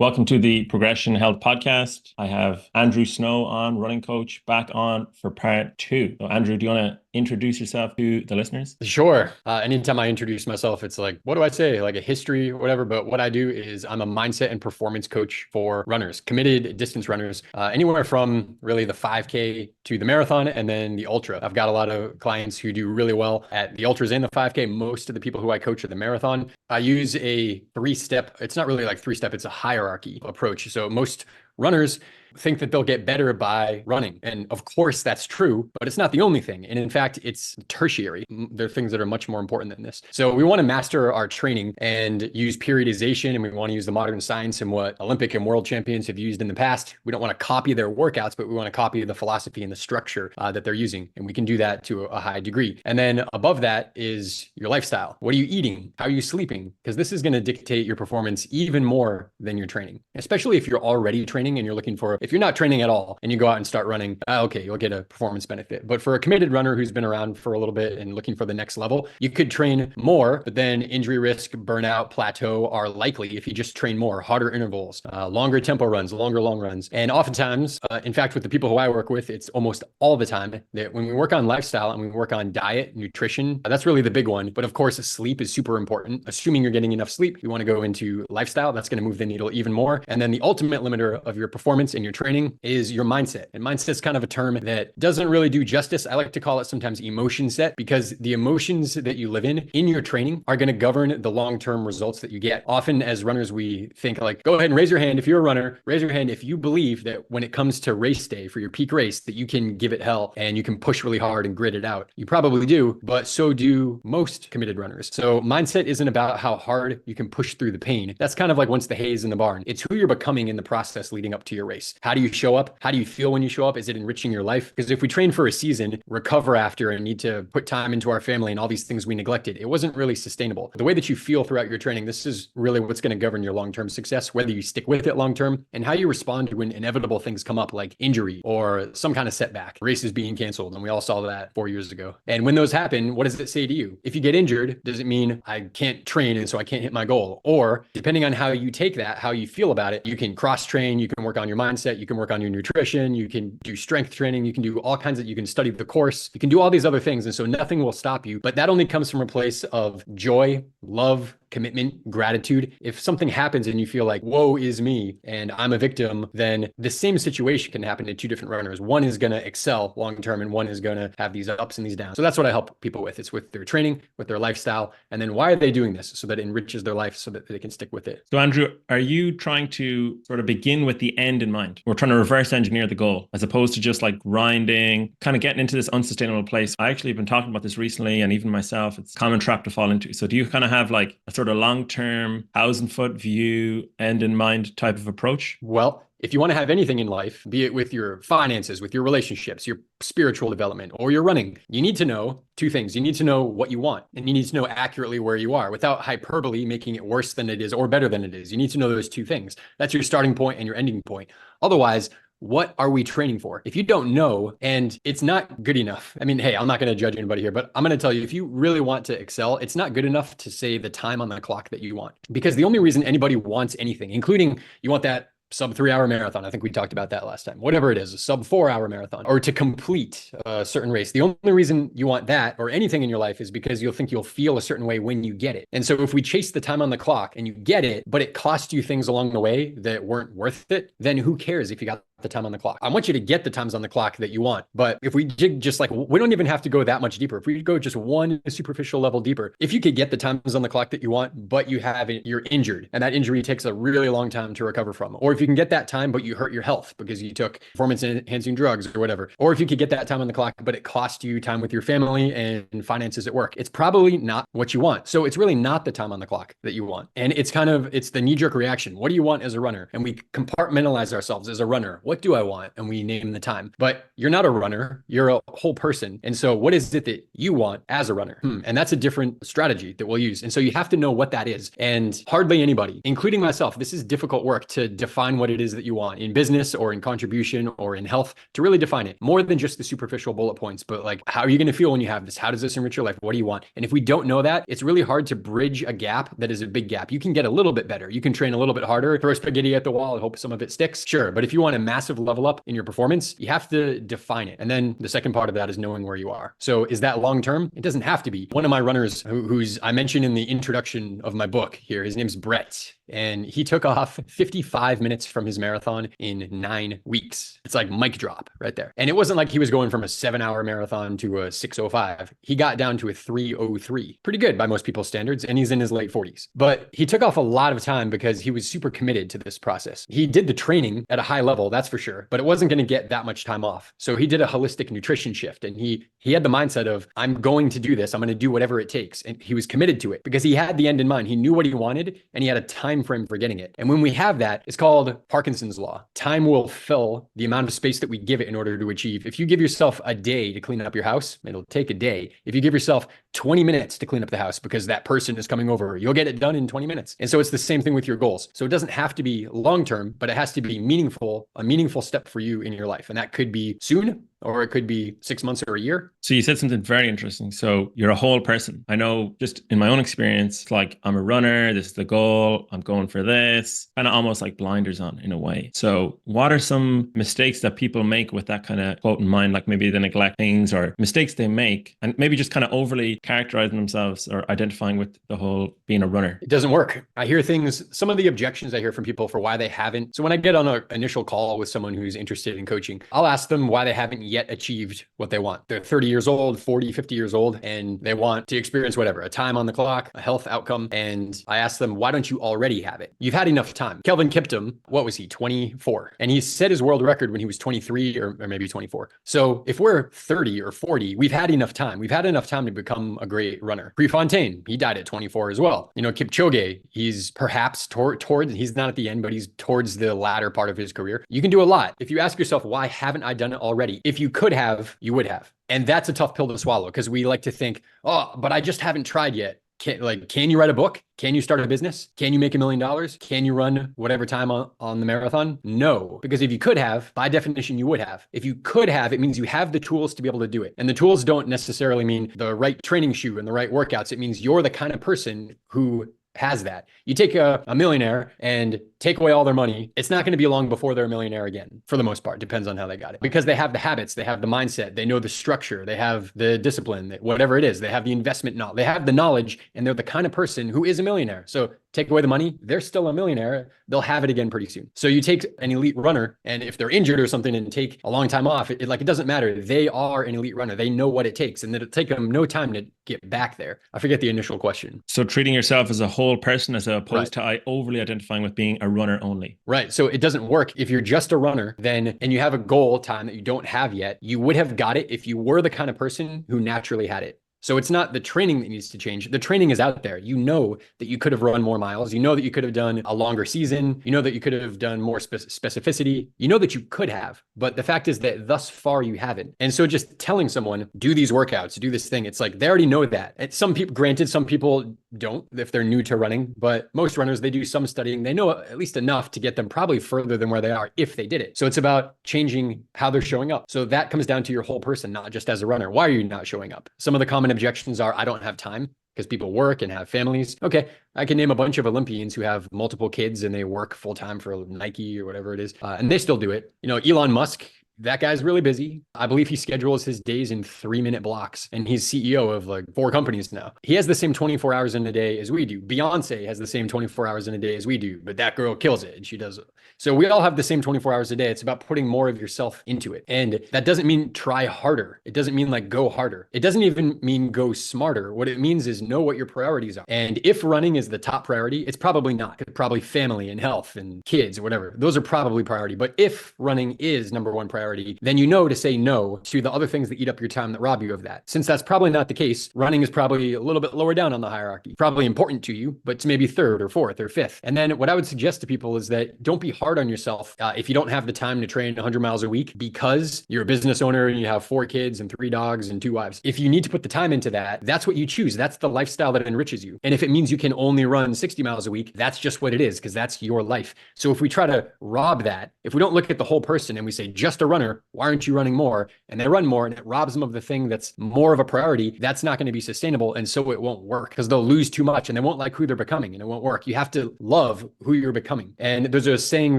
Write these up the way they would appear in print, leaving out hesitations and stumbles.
Welcome to the Progression Health Podcast. I have Andrew Snow on, running coach, back on for part two. So, Andrew, do you want to introduce yourself to the listeners? Sure. Anytime I introduce myself, it's like, what do I say? Like a history or whatever. But what I do is I'm a mindset and performance coach for runners, committed distance runners, anywhere from really the 5K to the marathon and then the ultra. I've got a lot of clients who do really well at the ultras and the 5K. Most of the people who I coach at the marathon, I use a three-step. It's not really like three-step, it's a hierarchy approach. So most runners think that they'll get better by running. And of course, that's true, but it's not the only thing. And in fact, it's tertiary. There are things that are much more important than this. So we want to master our training and use periodization, and we want to use the modern science and what Olympic and world champions have used in the past. We don't want to copy their workouts, but we want to copy the philosophy and the structure that they're using. And we can do that to a high degree. And then above that is your lifestyle. What are you eating? How are you sleeping? Because this is going to dictate your performance even more than your training, especially if you're already training and you're looking for, if you're not training at all and you go out and start running, okay, you'll get a performance benefit. But for a committed runner who's been around for a little bit and looking for the next level, you could train more, but then injury risk, burnout, plateau are likely if you just train more, harder intervals, longer tempo runs, longer long runs. And oftentimes, in fact, with the people who I work with, it's almost all the time that when we work on lifestyle and we work on diet, nutrition, that's really the big one. But of course, sleep is super important. Assuming you're getting enough sleep, you want to go into lifestyle. That's going to move the needle even more. And then the ultimate limiter of your performance and your training is your mindset. And mindset is kind of a term that doesn't really do justice. I like to call it sometimes emotion set, because the emotions that you live in your training are going to govern the long-term results that you get. Often as runners, we think like, go ahead and raise your hand. If you're a runner, raise your hand if you believe that when it comes to race day for your peak race, that you can give it hell and you can push really hard and grit it out. You probably do, but so do most committed runners. So mindset isn't about how hard you can push through the pain. That's kind of like once the hay is in the barn. It's who you're becoming in the process leading up to your race. How do you show up? How do you feel when you show up? Is it enriching your life? Because if we train for a season, recover after, and need to put time into our family and all these things we neglected, it wasn't really sustainable. The way that you feel throughout your training, this is really what's going to govern your long-term success, whether you stick with it long-term, and how you respond when inevitable things come up like injury or some kind of setback, races being canceled. And we all saw that 4 years ago. And when those happen, what does it say to you? If you get injured, does it mean I can't train and so I can't hit my goal? Or depending on how you take that, how you feel about it, you can cross-train, you can work on your mindset, you can work on your nutrition, you can do strength training, you can do all kinds of, you can study the course, you can do all these other things. And so nothing will stop you, but that only comes from a place of joy, love, commitment, gratitude. If something happens and you feel like, woe is me and I'm a victim, then the same situation can happen to two different runners. One is going to excel long-term and one is going to have these ups and these downs. So that's what I help people with. It's with their training, with their lifestyle. And then why are they doing this? So that it enriches their life so that they can stick with it. So, Andrew, are you trying to sort of begin with the end in mind? We're trying to reverse engineer the goal as opposed to just like grinding, kind of getting into this unsustainable place. I actually have been talking about this recently, and even myself, it's a common trap to fall into. So do you kind of have like a sort of long-term 1,000-foot view, end in mind type of approach? Well, if you want to have anything in life, be it with your finances, with your relationships, your spiritual development, or your running, you need to know two things. You need to know what you want, and you need to know accurately where you are without hyperbole making it worse than it is or better than it is. You need to know those two things. That's your starting point and your ending point. Otherwise, what are we training for? If you don't know and it's not good enough, I mean, hey, I'm not going to judge anybody here, but I'm going to tell you, if you really want to excel, it's not good enough to say the time on the clock that you want. Because the only reason anybody wants anything, including you want that sub 3 hour marathon. I think we talked about that last time. Whatever it is, a sub 4 hour marathon, or to complete a certain race. The only reason you want that or anything in your life is because you'll think you'll feel a certain way when you get it. And so if we chase the time on the clock and you get it, but it cost you things along the way that weren't worth it, then who cares if you got the time on the clock? I want you to get the times on the clock that you want. But if we dig just like, we don't even have to go that much deeper. If we go just one superficial level deeper, if you could get the times on the clock that you want, but you're injured and that injury takes a really long time to recover from, or if you can get that time, but you hurt your health because you took performance enhancing drugs or whatever, or if you could get that time on the clock, but it cost you time with your family and finances at work, it's probably not what you want. So it's really not the time on the clock that you want. And it's the knee-jerk reaction. What do you want as a runner? And we compartmentalize ourselves as a runner. What do I want? And we name the time. But you're not a runner, you're a whole person. And so what is it that you want as a runner? And that's a different strategy that we'll use. And so you have to know what that is. And hardly anybody, including myself, this is difficult work to define what it is that you want in business or in contribution or in health, to really define it more than just the superficial bullet points. But like, how are you going to feel when you have this? How does this enrich your life? What do you want? And if we don't know that, it's really hard to bridge a gap that is a big gap. You can get a little bit better. You can train a little bit harder, throw spaghetti at the wall and hope some of it sticks. Sure. But if you want a massive level up in your performance, you have to define it. And then the second part of that is knowing where you are. So is that long-term? It doesn't have to be. One of my runners who's I mentioned in the introduction of my book here, his name's Brett. And he took off 55 minutes from his marathon in 9 weeks. It's like mic drop right there. And it wasn't like he was going from a 7-hour marathon to a 6:05. He got down to a 3:03. Pretty good by most people's standards. And he's in his late 40s. But he took off a lot of time because he was super committed to this process. He did the training at a high level, that's for sure, but it wasn't going to get that much time off. So he did a holistic nutrition shift, and he had the mindset of, I'm going to do this. I'm going to do whatever it takes. And he was committed to it because he had the end in mind. He knew what he wanted and he had a time frame for getting it. And when we have that, it's called Parkinson's law. Time will fill the amount of space that we give it in order to achieve. If you give yourself a day to clean up your house, it'll take a day. If you give yourself 20 minutes to clean up the house because that person is coming over, you'll get it done in 20 minutes. And so it's the same thing with your goals. So it doesn't have to be long-term, but it has to be meaningful, a meaningful step for you in your life. And that could be soon, or it could be 6 months or a year. So you said something very interesting. So you're a whole person. I know just in my own experience, like I'm a runner, this is the goal, I'm going for this, kind of almost like blinders on in a way. So what are some mistakes that people make with that kind of quote in mind? Like maybe they neglect things or mistakes they make and maybe just kind of overly characterizing themselves or identifying with the whole being a runner. It doesn't work. I hear things, some of the objections I hear from people for why they haven't. So when I get on an initial call with someone who's interested in coaching, I'll ask them why they haven't yet achieved what they want. They're 30 years old, 40, 50 years old, and they want to experience whatever, a time on the clock, a health outcome. And I ask them, why don't you already have it? You've had enough time. Kelvin Kiptum, what was he, 24? And he set his world record when he was 23 or maybe 24. So if we're 30 or 40, we've had enough time. We've had enough time to become a great runner. Prefontaine, he died at 24 as well. You know, Kipchoge, he's perhaps towards, he's not at the end, but he's towards the latter part of his career. You can do a lot. If you ask yourself, why haven't I done it already? If you could have, you would have. And that's a tough pill to swallow because we like to think, oh, but I just haven't tried yet. Can you write a book? Can you start a business? Can you make $1 million? Can you run whatever time on the marathon? No, because if you could have, by definition, you would have. If you could have, it means you have the tools to be able to do it. And the tools don't necessarily mean the right training shoe and the right workouts. It means you're the kind of person who has that. You take a millionaire and take away all their money, it's not going to be long before they're a millionaire again, for the most part. Depends on how they got it. Because they have the habits, they have the mindset, they know the structure, they have the discipline, whatever it is, they have the investment knowledge, they have the knowledge, and they're the kind of person who is a millionaire. So take away the money, they're still a millionaire. They'll have it again pretty soon. So you take an elite runner, and if they're injured or something and take a long time off, it doesn't matter. They are an elite runner. They know what it takes, and it'll take them no time to get back there. I forget the initial question. So treating yourself as a whole person as opposed to overly identifying with being a runner only. Right. So it doesn't work. If you're just a runner, then, and you have a goal time that you don't have yet, you would have got it if you were the kind of person who naturally had it. So it's not the training that needs to change. The training is out there. You know that you could have run more miles. You know that you could have done a longer season. You know that you could have done more specificity. You know that you could have, but the fact is that thus far you haven't. And so just telling someone, do these workouts, do this thing, it's like, they already know that. And some people, granted, some people don't if they're new to running, but most runners, they do some studying. They know at least enough to get them probably further than where they are if they did it. So it's about changing how they're showing up. So that comes down to your whole person, not just as a runner. Why are you not showing up? Some of the common objections are, I don't have time because people work and have families. Okay, I can name a bunch of Olympians who have multiple kids and they work full time for Nike or whatever it is, and they still do it. You know, Elon Musk, that guy's really busy. I believe he schedules his days in 3-minute blocks, and he's CEO of like 4 companies now. He has the same 24 hours in a day as we do. Beyonce has the same 24 hours in a day as we do, but that girl kills it and she does it. So we all have the same 24 hours a day. It's about putting more of yourself into it. And that doesn't mean try harder. It doesn't mean like go harder. It doesn't even mean go smarter. What it means is know what your priorities are. And if running is the top priority, it's probably not. It's probably family and health and kids or whatever. Those are probably priority. But if running is number one priority, priority, then you know to say no to the other things that eat up your time that rob you of that. Since that's probably not the case, running is probably a little bit lower down on the hierarchy, probably important to you, but it's maybe third or fourth or fifth. And then what I would suggest to people is that don't be hard on yourself if you don't have the time to train 100 miles a week because you're a business owner and you have 4 kids and 3 dogs and 2 wives. If you need to put the time into that, that's what you choose. That's the lifestyle that enriches you. And if it means you can only run 60 miles a week, that's just what it is, because that's your life. So if we try to rob that, if we don't look at the whole person and we say, just a runner, why aren't you running more? And they run more and it robs them of the thing that's more of a priority, that's not going to be sustainable. And so it won't work because they'll lose too much and they won't like who they're becoming and it won't work. You have to love who you're becoming. And there's a saying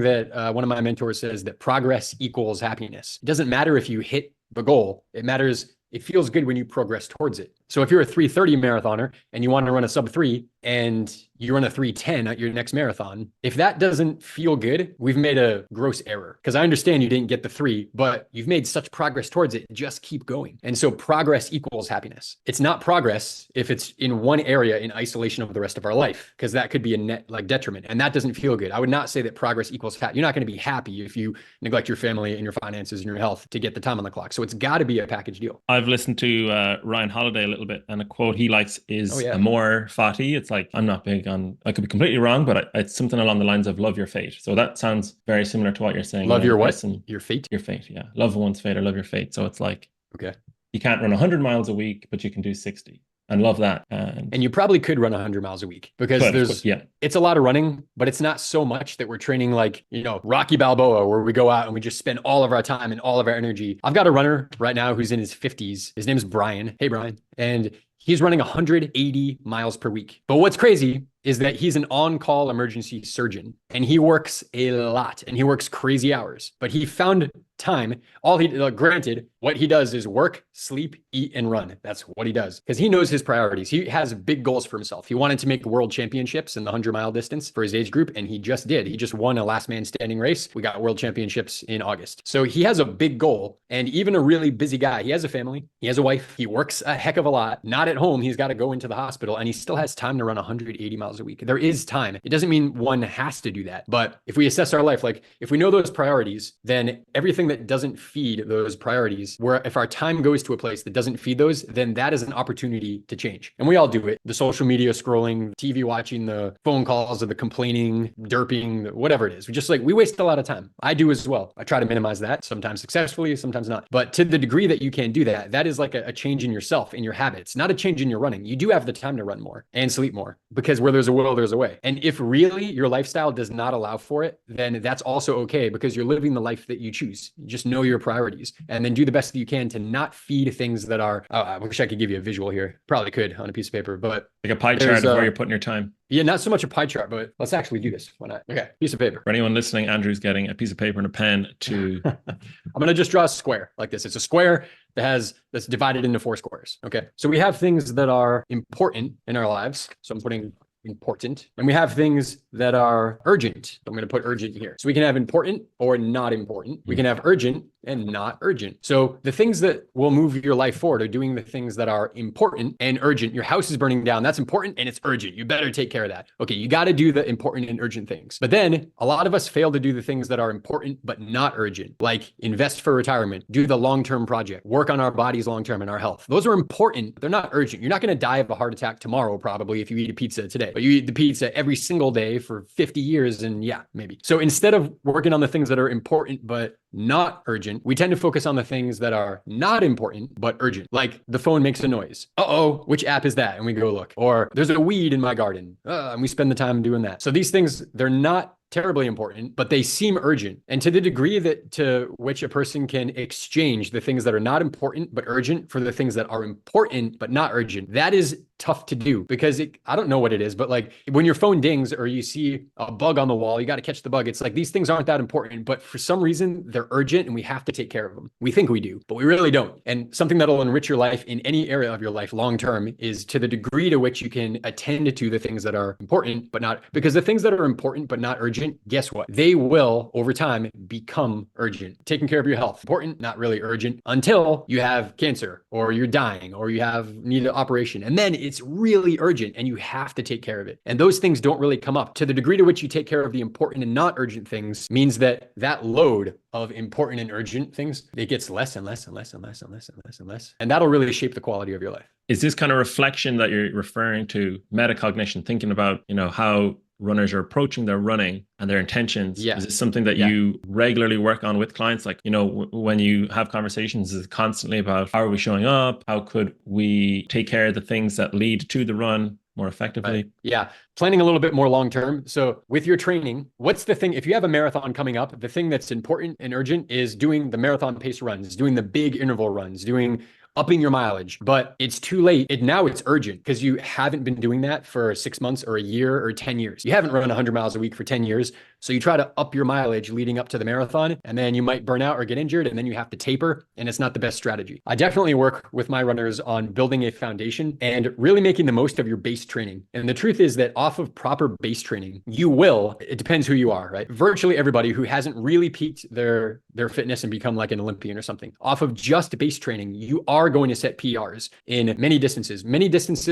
that one of my mentors says that progress equals happiness. It doesn't matter if you hit the goal. It matters, it feels good when you progress towards it. So if you're a 3:30 marathoner and you want to run a sub 3 and you run a 3:10 at your next marathon, if that doesn't feel good, we've made a gross error. Because I understand you didn't get the 3, but you've made such progress towards it, just keep going. And so progress equals happiness. It's not progress if it's in one area in isolation of the rest of our life, because that could be a net like detriment. And that doesn't feel good. I would not say that progress equals happy. You're not going to be happy if you neglect your family and your finances and your health to get the time on the clock. So it's got to be a package deal. I've listened to Ryan Holiday a little bit, and a quote he likes is more fatty. It's like, I'm not big on, I could be completely wrong, but it's something along the lines of love your fate. So that sounds very similar to what you're saying. Love your what? Your fate? Your fate, yeah. Love one's fate or love your fate. So it's like, okay, you can't run 100 miles a week, but you can do 60. And love that. And you probably could run 100 miles a week because it's a lot of running, but it's not so much that we're training like, Rocky Balboa, where we go out and we just spend all of our time and all of our energy. I've got a runner right now who's in his 50s. His name is Brian. Hey, Brian. And he's running 180 miles per week. But what's crazy is that he's an on-call emergency surgeon and he works a lot and he works crazy hours, but he found time. Granted, what he does is work, sleep, eat, and run. That's what he does because he knows his priorities. He has big goals for himself. He wanted to make world championships in the 100-mile distance for his age group, and he just did. He just won a last man standing race. We got world championships in August. So he has a big goal, and even a really busy guy. He has a family. He has a wife. He works a heck of a lot. Not at home. He's got to go into the hospital, and he still has time to run 180 miles a week. There is time. It doesn't mean one has to do that. But if we assess our life, like if we know those priorities, then everything that doesn't feed those priorities, where if our time goes to a place that doesn't feed those, then that is an opportunity to change. And we all do it. The social media scrolling, TV watching, the phone calls, or the complaining, derping, whatever it is. We waste a lot of time. I do as well. I try to minimize that, sometimes successfully, sometimes not. But to the degree that you can do that, that is like a change in yourself, in your habits, not a change in your running. You do have the time to run more and sleep more, because where there's a will, there's a way. And if really your lifestyle does not allow for it, then that's also okay, because you're living the life that you choose. You just know your priorities and then do the best that you can to not feed things that are, I wish I could give you a visual here. Probably could on a piece of paper, but like a pie chart of where you're putting your time. Yeah, not so much a pie chart, but let's actually do this. Why not? Okay, piece of paper. For anyone listening, Andrew's getting a piece of paper and a pen to... I'm going to just draw a square like this. It's a square that's divided into 4 squares. Okay, so we have things that are important in our lives. So I'm putting important, and we have things that are urgent. I'm going to put urgent here. So we can have important or not important. We can have urgent and not urgent. So the things that will move your life forward are doing the things that are important and urgent. Your house is burning down. That's important and it's urgent. You better take care of that. Okay, you got to do the important and urgent things. But then a lot of us fail to do the things that are important but not urgent, like invest for retirement, do the long-term project, work on our bodies long-term and our health. Those are important. They're not urgent. You're not going to die of a heart attack tomorrow, probably, if you eat a pizza today. But you eat the pizza every single day for 50 years and yeah, maybe. So instead of working on the things that are important but not urgent, we tend to focus on the things that are not important but urgent. Like the phone makes a noise. Uh-oh, which app is that? And we go look. Or there's a weed in my garden. And we spend the time doing that. So these things, they're not terribly important, but they seem urgent. And to the degree that to which a person can exchange the things that are not important but urgent for the things that are important but not urgent, that is tough to do, because I don't know what it is, but like when your phone dings or you see a bug on the wall, you got to catch the bug. It's like these things aren't that important, but for some reason they're urgent and we have to take care of them. We think we do, but we really don't. And something that'll enrich your life in any area of your life long-term is to the degree to which you can attend to the things that are important, but not, because the things that are important but not urgent urgent, guess what? They will, over time, become urgent. Taking care of your health, important, not really urgent, until you have cancer or you're dying or you need an operation. And then it's really urgent and you have to take care of it. And those things don't really come up. To the degree to which you take care of the important and not urgent things means that load of important and urgent things, it gets less and less and less and less and less and less and less. And that'll really shape the quality of your life. Is this kind of reflection that you're referring to metacognition, thinking about, how runners are approaching their running and their intentions? Yeah. Is this something that you regularly work on with clients? Like, when you have conversations, is it constantly about how are we showing up? How could we take care of the things that lead to the run more effectively? Right. Yeah. Planning a little bit more long-term. So with your training, what's the thing, if you have a marathon coming up, the thing that's important and urgent is doing the marathon pace runs, doing the big interval runs, upping your mileage, but it's too late. Now it's urgent because you haven't been doing that for 6 months or a year or 10 years. You haven't run 100 miles a week for 10 years. So you try to up your mileage leading up to the marathon, and then you might burn out or get injured, and then you have to taper, and it's not the best strategy. I definitely work with my runners on building a foundation and really making the most of your base training. And the truth is that off of proper base training, it depends who you are, right? Virtually everybody who hasn't really peaked their fitness and become like an Olympian or something, off of just base training, you are going to set PRs in many distances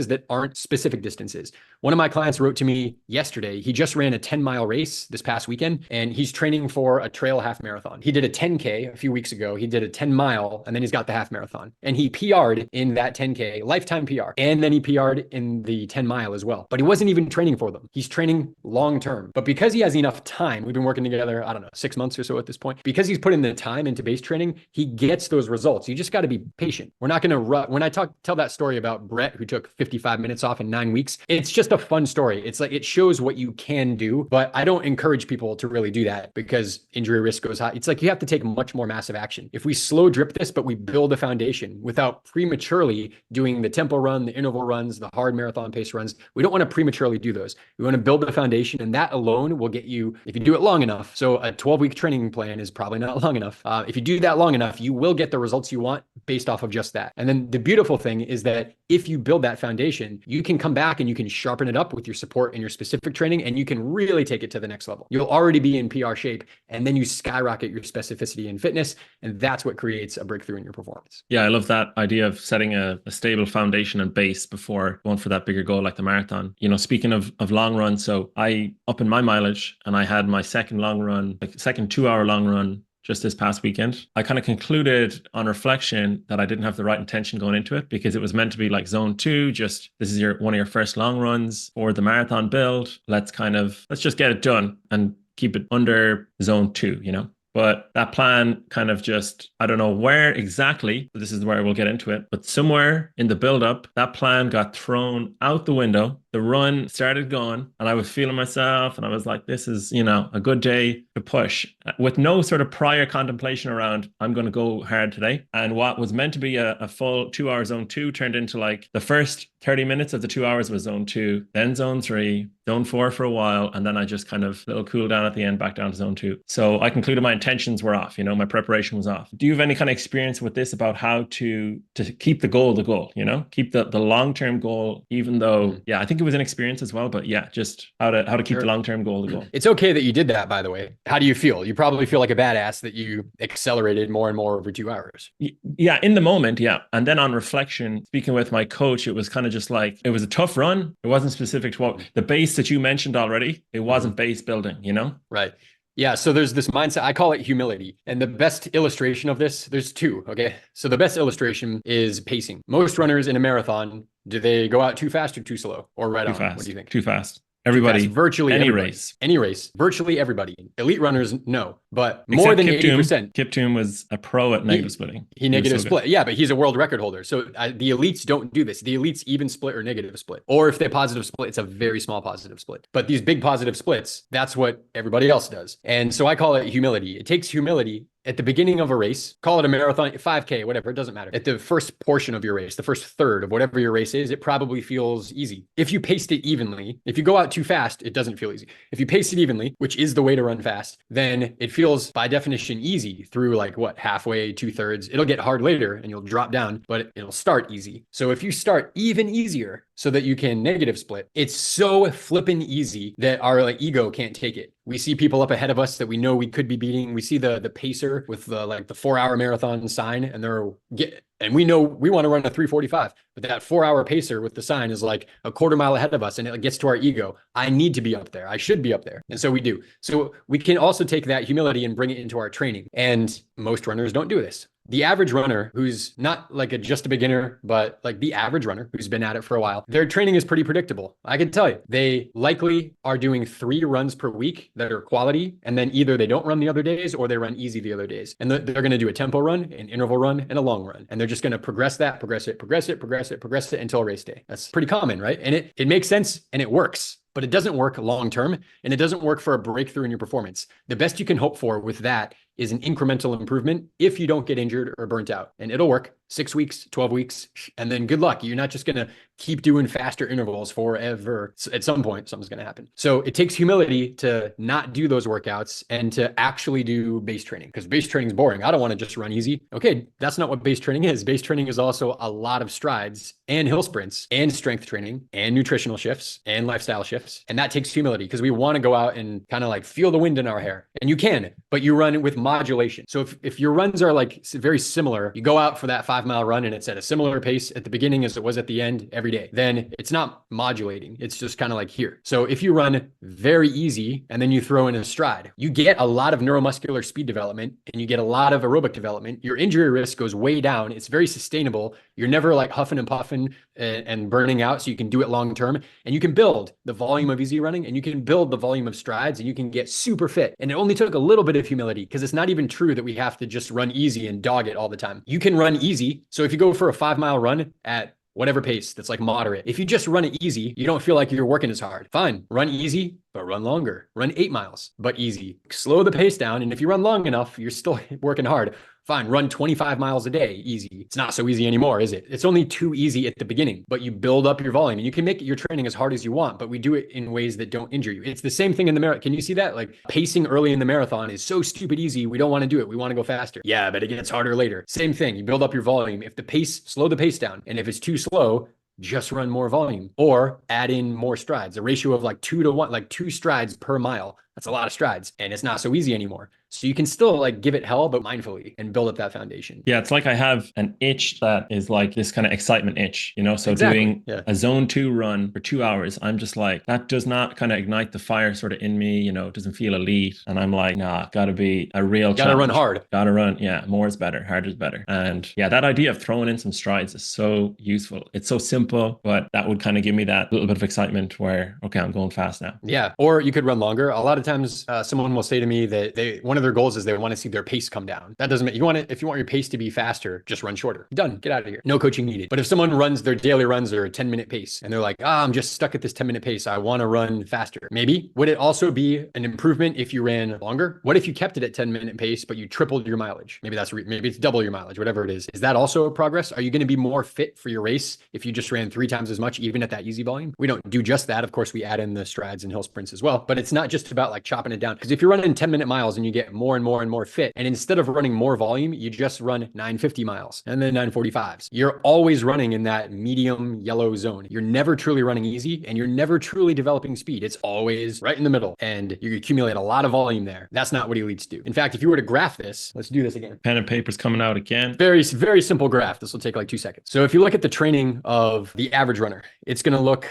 that aren't specific distances. One of my clients wrote to me yesterday. He just ran a 10-mile race this past weekend, and he's training for a trail half marathon. He did a 10K a few weeks ago. He did a 10-mile, and then he's got the half marathon. And he PR'd in that 10K, lifetime PR. And then he PR'd in the 10-mile as well. But he wasn't even training for them. He's training long-term. But because he has enough time, we've been working together, 6 months or so at this point. Because he's put in the time into base training, he gets those results. You just got to be patient. We're not going to run. When I tell that story about Brett, who took 55 minutes off in 9 weeks, it's just a fun story. It's like, it shows what you can do, but I don't encourage people to really do that because injury risk goes high. It's like, you have to take much more massive action. If we slow drip this, but we build a foundation without prematurely doing the tempo run, the interval runs, the hard marathon pace runs, we don't want to prematurely do those. We want to build a foundation, and that alone will get you, if you do it long enough. So a 12-week training plan is probably not long enough. If you do that long enough, you will get the results you want based off of just that. And then the beautiful thing is that if you build that foundation, you can come back and you can sharpen it up with your support and your specific training, and you can really take it to the next level. You'll already be in PR shape, and then you skyrocket your specificity and fitness, and that's what creates a breakthrough in your performance. Yeah, I love that idea of setting a stable foundation and base before going for that bigger goal like the marathon. Speaking of long runs, so I up in my mileage, and I had my second long run, like second 2-hour long run just this past weekend. I kind of concluded on reflection that I didn't have the right intention going into it, because it was meant to be like zone 2, just this is one of your first long runs for the marathon build. Let's just get it done and keep it under zone 2, But that plan kind of just, I don't know where exactly, this is where we'll get into it, but somewhere in the build-up, that plan got thrown out the window. The run started going, and I was feeling myself, and I was like, this is, a good day to push, with no sort of prior contemplation around, I'm going to go hard today. And what was meant to be a full 2-hour zone 2 turned into like the first 30 minutes of the 2 hours was zone 2, then zone 3, zone 4 for a while, and then I just kind of little cool down at the end, back down to zone 2. So I concluded my intentions were off, my preparation was off. Do you have any kind of experience with this about how to keep the goal, keep the long-term goal, even though, I think it was an experience as well, but just how to keep the long-term goal the goal. It's okay that you did that, by the way. How do you feel? You probably feel like a badass that you accelerated more and more over 2 hours. Yeah, in the moment, yeah. And then on reflection, speaking with my coach, it was kind of just like, it was a tough run. It wasn't specific to what the base that you mentioned already. It wasn't base building, Right. Yeah. So there's this mindset, I call it humility. And the best illustration of this, there's two. Okay. So the best illustration is pacing. Most runners in a marathon, do they go out too fast or too slow, or right on? What do you think? Too fast. Everybody, virtually any everybody. race, virtually everybody. Elite runners, no, but more than 80%. Kiptoon was a pro at negative splitting. He negative split. Yeah, but he's a world record holder. So the elites don't do this. The elites even split or negative split. Or if they positive split, it's a very small positive split. But these big positive splits, that's what everybody else does. And so I call it humility. It takes humility at the beginning of a race, call it a marathon, 5K, whatever, it doesn't matter. At the first portion of your race, the first third of whatever your race is, it probably feels easy. If you paced it evenly, if you go out too fast, it doesn't feel easy. If you pace it evenly, which is the way to run fast, then it feels by definition easy through halfway, 2/3. It'll get hard later and you'll drop down, but it'll start easy. So if you start even easier so that you can negative split, it's so flippin' easy that our ego can't take it. We see people up ahead of us that we know we could be beating. We see the pacer with the 4-hour marathon sign, and we know we want to run a 3:45, but that 4-hour pacer with the sign is like a quarter mile ahead of us, and it gets to our ego. I need to be up there. I should be up there. And so we do. So we can also take that humility and bring it into our training. And most runners don't do this. The average runner who's not like just a beginner, but like the average runner who's been at it for a while, their training is pretty predictable. I can tell you, they likely are doing 3 runs per week that are quality. And then either they don't run the other days or they run easy the other days. And they're going to do a tempo run, an interval run, and a long run. And they're just going to progress it until race day. That's pretty common, right? And it makes sense and it works. But it doesn't work long term, and it doesn't work for a breakthrough in your performance. The best you can hope for with that is an incremental improvement if you don't get injured or burnt out. And it'll work 6 weeks, 12 weeks, and then good luck. You're not just going to keep doing faster intervals forever. At some point, something's going to happen. So it takes humility to not do those workouts and to actually do base training, because base training is boring. I don't want to just run easy. Okay, that's not what base training is. Base training is also a lot of strides and hill sprints and strength training and nutritional shifts and lifestyle shifts. And that takes humility, because we want to go out and kind of like feel the wind in our hair. And you can, but you run with modulation. So if your runs are like very similar, you go out for that 5-mile run and it's at a similar pace at the beginning as it was at the end every day, then it's not modulating. It's just kind of like here. So if you run very easy and then you throw in a stride, you get a lot of neuromuscular speed development and you get a lot of aerobic development. Your injury risk goes way down. It's very sustainable. You're never like huffing and puffing and burning out. So you can do it long term, and you can build the volume of easy running, and you can build the volume of strides, and you can get super fit. And it only took a little bit of humility, because it's not even true that we have to just run easy and dog it all the time. You can run easy. So if you go for a 5-mile run at whatever pace that's like moderate, if you just run it easy, you don't feel like you're working as hard. Fine, run easy, but run longer. Run 8 miles, but easy. Slow the pace down. And if you run long enough, you're still working hard. Fine, run 25 miles a day, easy. It's not so easy anymore, is it? It's only too easy at the beginning, but you build up your volume, and you can make your training as hard as you want, but we do it in ways that don't injure you. It's the same thing in the marathon. Can you see that? Like pacing early in the marathon is so stupid easy. We don't want to do it. We want to go faster. Yeah, but it gets harder later. Same thing. You build up your volume. If the pace, slow the pace down. And if it's too slow, just run more volume or add in more strides, a ratio of like 2 to 1, like 2 strides per mile. That's a lot of strides, and it's not so easy anymore. So you can still like give it hell, but mindfully, and build up that foundation. Yeah, it's like I have an itch that is like this kind of excitement itch, So Exactly. doing a zone 2 run for 2 hours, I'm just like, that does not kind of ignite the fire sort of in me, it doesn't feel elite. And I'm like, nah, gotta be a real Gotta challenge. run hard. Gotta run. Yeah, more is better. Harder is better. And yeah, that idea of throwing in some strides is so useful. It's so simple, but that would kind of give me that little bit of excitement where, okay, I'm going fast now. Yeah. Or you could run longer. A lot of times someone will say to me that one of their goals is they want to see their pace come down. That doesn't make if you want your pace to be faster, just run shorter. Done. Get out of here. No coaching needed. But if someone runs their daily runs or a 10-minute pace and they're like, I'm just stuck at this 10-minute pace, I want to run faster. Maybe. Would it also be an improvement if you ran longer? What if you kept it at 10-minute pace, but you tripled your mileage? Maybe it's double your mileage, whatever it is. Is that also a progress? Are you going to be more fit for your race if you just ran 3 times as much, even at that easy volume? We don't do just that. Of course, we add in the strides and hill sprints as well, but it's not just about like chopping it down. Because if you're running 10-minute miles and you get more and more and more fit, and instead of running more volume, you just run 950 miles and then 945s, you're always running in that medium yellow zone. You're never truly running easy, and you're never truly developing speed. It's always right in the middle, and you accumulate a lot of volume there. That's not what elites do. In fact, if you were to graph this, let's do this again. Pen and paper's coming out again. Very, very simple graph. This will take like 2 seconds. So if you look at the training of the average runner, it's going to look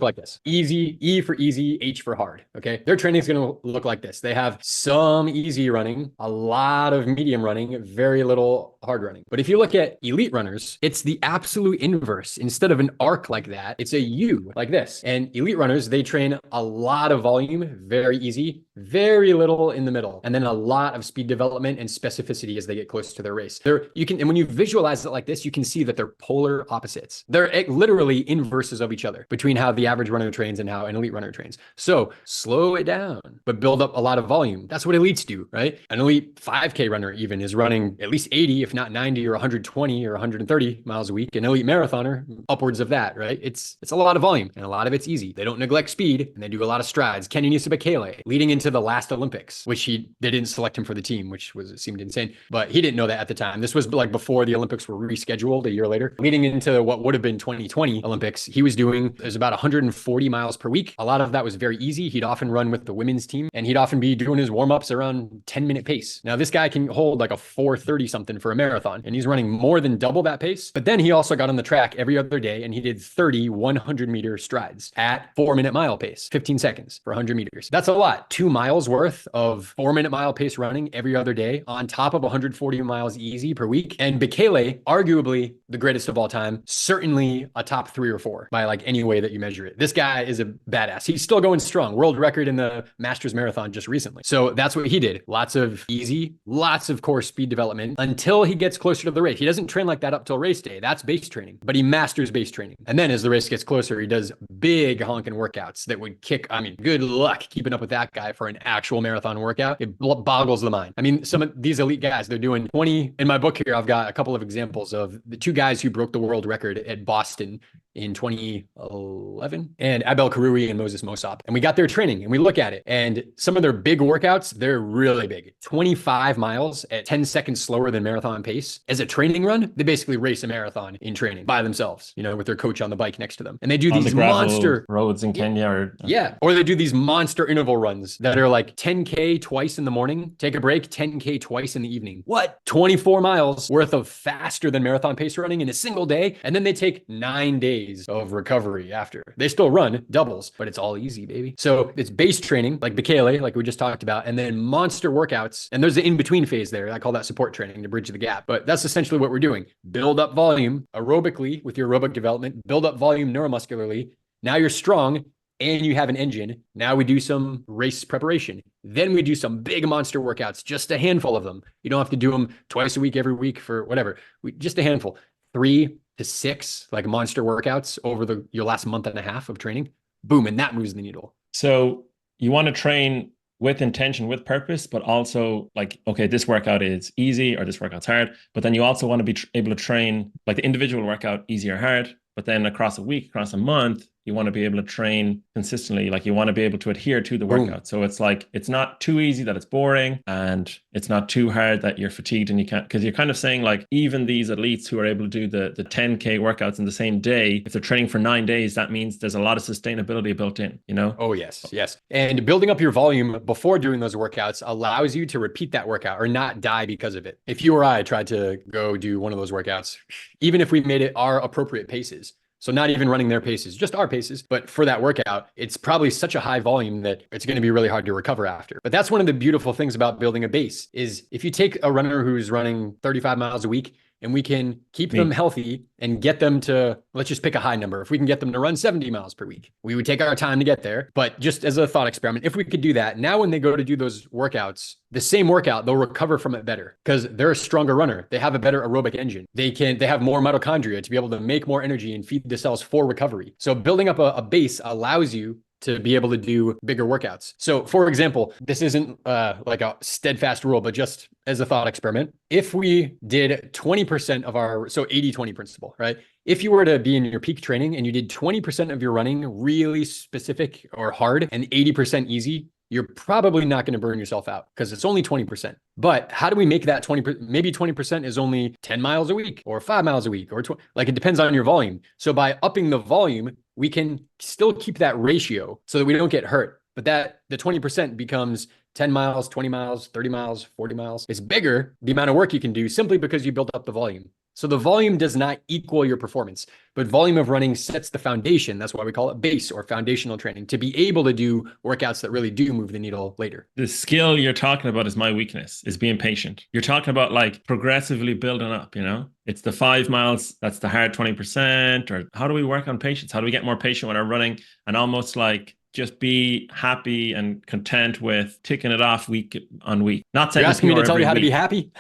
like this. Easy, E for easy, H for hard. Okay. Their training is going to look like this. They have some easy running, a lot of medium running, very little hard running. But if you look at elite runners, it's the absolute inverse. Instead of an arc like that, it's a U like this. And elite runners, they train a lot of volume, very easy, very little in the middle, and then a lot of speed development and specificity as they get close to their race. And when you visualize it like this, you can see that they're polar opposites. They're literally inverses of each other between how the average runner trains and how an elite runner trains. So slow it down, but build up a lot of volume. That's what elites do, right? An elite 5K runner even is running at least 80, if not 90 or 120 or 130 miles a week. An elite marathoner, upwards of that, right? It's a lot of volume, and a lot of it's easy. They don't neglect speed, and they do a lot of strides. Kenny Nisabekele leading into into the last Olympics, which they didn't select him for the team, which seemed insane, but he didn't know that at the time. This was like before the Olympics were rescheduled a year later. Leading into what would have been 2020 Olympics, he was doing, it was about 140 miles per week. A lot of that was very easy. He'd often run with the women's team, and he'd often be doing his warm-ups around 10-minute pace. Now, this guy can hold like a 4:30 something for a marathon, and he's running more than double that pace. But then he also got on the track every other day, and he did 30 100-meter strides at 4-minute mile pace, 15 seconds for 100 meters. That's a lot. 2 miles worth of 4-minute mile pace running every other day on top of 140 miles easy per week. And Bekele, arguably the greatest of all time, certainly a top 3 or 4 by like any way that you measure it. This guy is a badass. He's still going strong. World record in the Masters Marathon just recently. So that's what he did. Lots of easy, lots of core speed development until he gets closer to the race. He doesn't train like that up till race day. That's base training, but he masters base training. And then as the race gets closer, he does big honking workouts that would kick. I mean, good luck keeping up with that guy for an actual marathon workout. It boggles the mind. I mean, some of these elite guys, they're doing 20. In my book here, I've got a couple of examples of the 2 guys who broke the world record at Boston in 2011, and Abel Karui and Moses Mosop. And we got their training and we look at it, and some of their big workouts, they're really big. 25 miles at 10 seconds slower than marathon pace. As a training run, they basically race a marathon in training by themselves, you know, with their coach on the bike next to them. And they do these monster roads in Kenya or they do these monster interval runs that are like 10K twice in the morning, take a break, 10K twice in the evening. What? 24 miles worth of faster than marathon pace running in a single day. And then they take 9 days of recovery after. They still run doubles, but it's all easy, baby. So it's base training, like Bekele, like we just talked about, and then monster workouts. And there's the in-between phase there. I call that support training to bridge the gap. But that's essentially what we're doing. Build up volume aerobically with your aerobic development, build up volume neuromuscularly. Now you're strong and you have an engine. Now we do some race preparation. Then we do some big monster workouts, just a handful of them. You don't have to do them twice a week, every week for whatever. Just a handful. 3 to 6 like monster workouts over your last month and a half of training. Boom, and that moves the needle. So you want to train with intention, with purpose, but also like, okay, this workout is easy or this workout's hard, but then you also want to be able to train like the individual workout easy or hard, but then across a week, across a month, you want to be able to train consistently. Like you want to be able to adhere to the workout. So it's like, it's not too easy that it's boring, and it's not too hard that you're fatigued and you can't, because you're kind of saying like, even these elites who are able to do the 10K workouts in the same day, if they're training for 9 days, that means there's a lot of sustainability built in, you know? Oh, yes. Yes. And building up your volume before doing those workouts allows you to repeat that workout or not die because of it. If you or I tried to go do one of those workouts, even if we made it our appropriate paces, so not even running their paces, just our paces. But for that workout, it's probably such a high volume that it's going to be really hard to recover after. But that's one of the beautiful things about building a base is if you take a runner who's running 35 miles a week and we can keep them healthy and get them to, let's just pick a high number. If we can get them to run 70 miles per week, we would take our time to get there. But just as a thought experiment, if we could do that, now when they go to do those workouts, the same workout, they'll recover from it better because they're a stronger runner. They have a better aerobic engine. They have more mitochondria to be able to make more energy and feed the cells for recovery. So building up a base allows you to be able to do bigger workouts. So for example, this isn't like a steadfast rule, but just as a thought experiment, if we did 20% of our, so 80-20 principle, right? If you were to be in your peak training and you did 20% of your running really specific or hard and 80% easy, you're probably not going to burn yourself out because it's only 20%. But how do we make that 20%? Maybe 20% is only 10 miles a week or 5 miles a week or like it depends on your volume. So by upping the volume, we can still keep that ratio so that we don't get hurt. But that the 20% becomes 10 miles, 20 miles, 30 miles, 40 miles. It's bigger, the amount of work you can do simply because you built up the volume. So the volume does not equal your performance, but volume of running sets the foundation. That's why we call it base or foundational training, to be able to do workouts that really do move the needle later. The skill you're talking about is my weakness, is being patient. You're talking about like progressively building up, you know? It's the 5 miles, that's the hard 20%, or how do we work on patience? How do we get more patient when we're running and almost like just be happy and content with ticking it off week on week? Not saying you're asking me to tell you how to be happy.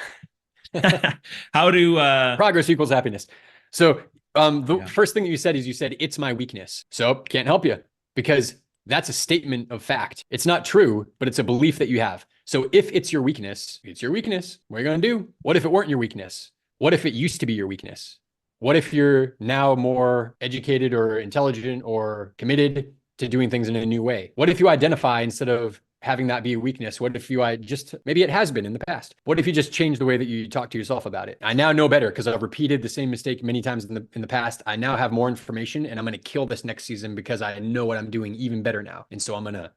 How do progress equals happiness. So first thing that you said is you said, it's my weakness. So can't help you because that's a statement of fact. It's not true, but it's a belief that you have. So if it's your weakness, it's your weakness. What are you going to do? What if it weren't your weakness? What if it used to be your weakness? What if you're now more educated or intelligent or committed to doing things in a new way? What if you identify instead of having that be a weakness? What if maybe it has been in the past. What if you just change the way that you talk to yourself about it? I now know better because I've repeated the same mistake many times in the past. I now have more information and I'm going to kill this next season because I know what I'm doing even better now. And so I'm going to,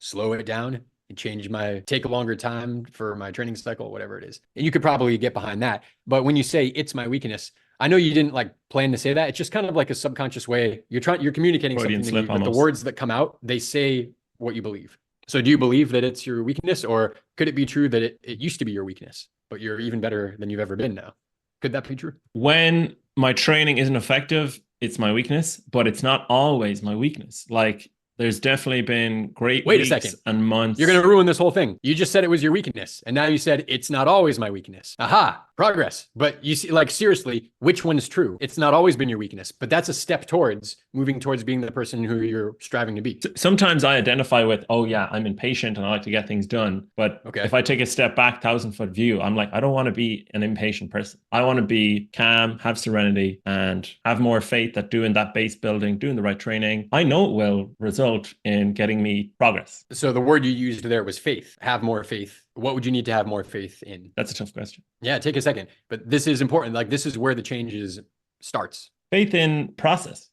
slow it down and take a longer time for my training cycle, whatever it is. And you could probably get behind that. But when you say it's my weakness, I know you didn't like plan to say that. It's just kind of like a subconscious way. You're communicating Freudian something to me, but the almost. words that come out, they say what you believe. So do you believe that it's your weakness, or could it be true that it used to be your weakness, but you're even better than you've ever been now? Could that be true? When my training isn't effective, it's my weakness, but it's not always my weakness. Like there's definitely been great weeks and months. You're going to ruin this whole thing. You just said it was your weakness. And now you said it's not always my weakness. Aha, progress. But you see, like, seriously, which one is true? It's not always been your weakness, but that's a step towards moving towards being the person who you're striving to be. Sometimes I identify with, oh yeah, I'm impatient and I like to get things done. But if I take a step back, 1,000-foot view, I'm like, I don't want to be an impatient person. I want to be calm, have serenity, and have more faith that doing that base building, doing the right training, I know it will result in getting me progress. So the word you used there was faith. Have more faith. What would you need to have more faith in? That's a tough question. Yeah, take a second. But this is important. Like, this is where the changes starts. Faith in process,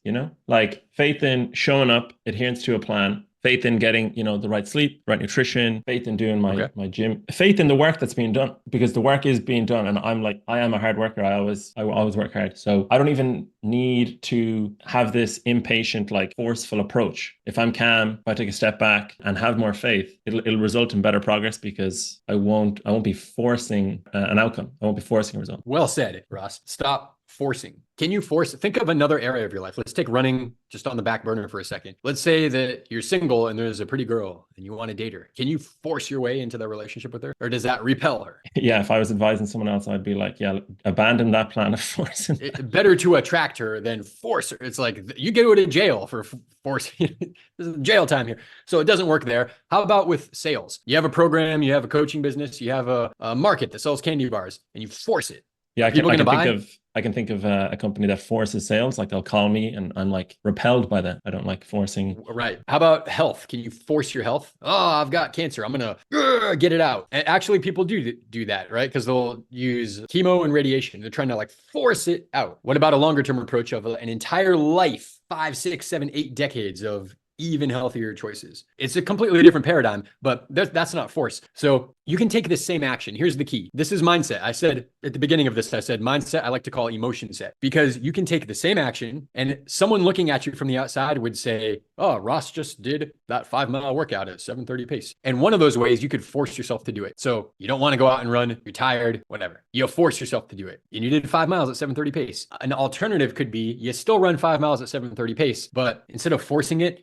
like faith in showing up, adherence to a plan, faith in getting, the right sleep, right nutrition, faith in doing my gym, faith in the work that's being done, because the work is being done. And I am a hard worker. I always work hard. So I don't even need to have this impatient, like forceful approach. If I'm calm, if I take a step back and have more faith, it'll result in better progress because I won't be forcing an outcome. I won't be forcing a result. Well said, Ross. Stop forcing. Can you think of another area of your life? Let's take running just on the back burner for a second. Let's say that you're single and there's a pretty girl and you want to date her. Can you force your way into that relationship with her, or does that repel her? Yeah, if I was advising someone else, I'd be like, yeah, abandon that plan of forcing. Better to attract her than force her. It's like you go to jail for forcing. This is jail time here. So it doesn't work there. How about with sales? You have a program, you have a coaching business, you have a market that sells candy bars, and you force it. Yeah, I can think of a company that forces sales. Like they'll call me and I'm like repelled by that. I don't like forcing. Right. How about health? Can you force your health? Oh, I've got cancer. I'm going to get it out. And actually people do that, right? Because they'll use chemo and radiation. They're trying to like force it out. What about a longer term approach of an entire life, 5, 6, 7, 8 decades of even healthier choices? It's a completely different paradigm, but that's not force. So you can take the same action. Here's the key. This is mindset. I said at the beginning of this, mindset, I like to call emotion set, because you can take the same action and someone looking at you from the outside would say, oh, Ross just did that 5-mile workout at 7:30 pace. And one of those ways you could force yourself to do it. So you don't want to go out and run, you're tired, whatever. You'll force yourself to do it. And you did 5 miles at 7:30 pace. An alternative could be you still run 5 miles at 7:30 pace, but instead of forcing it,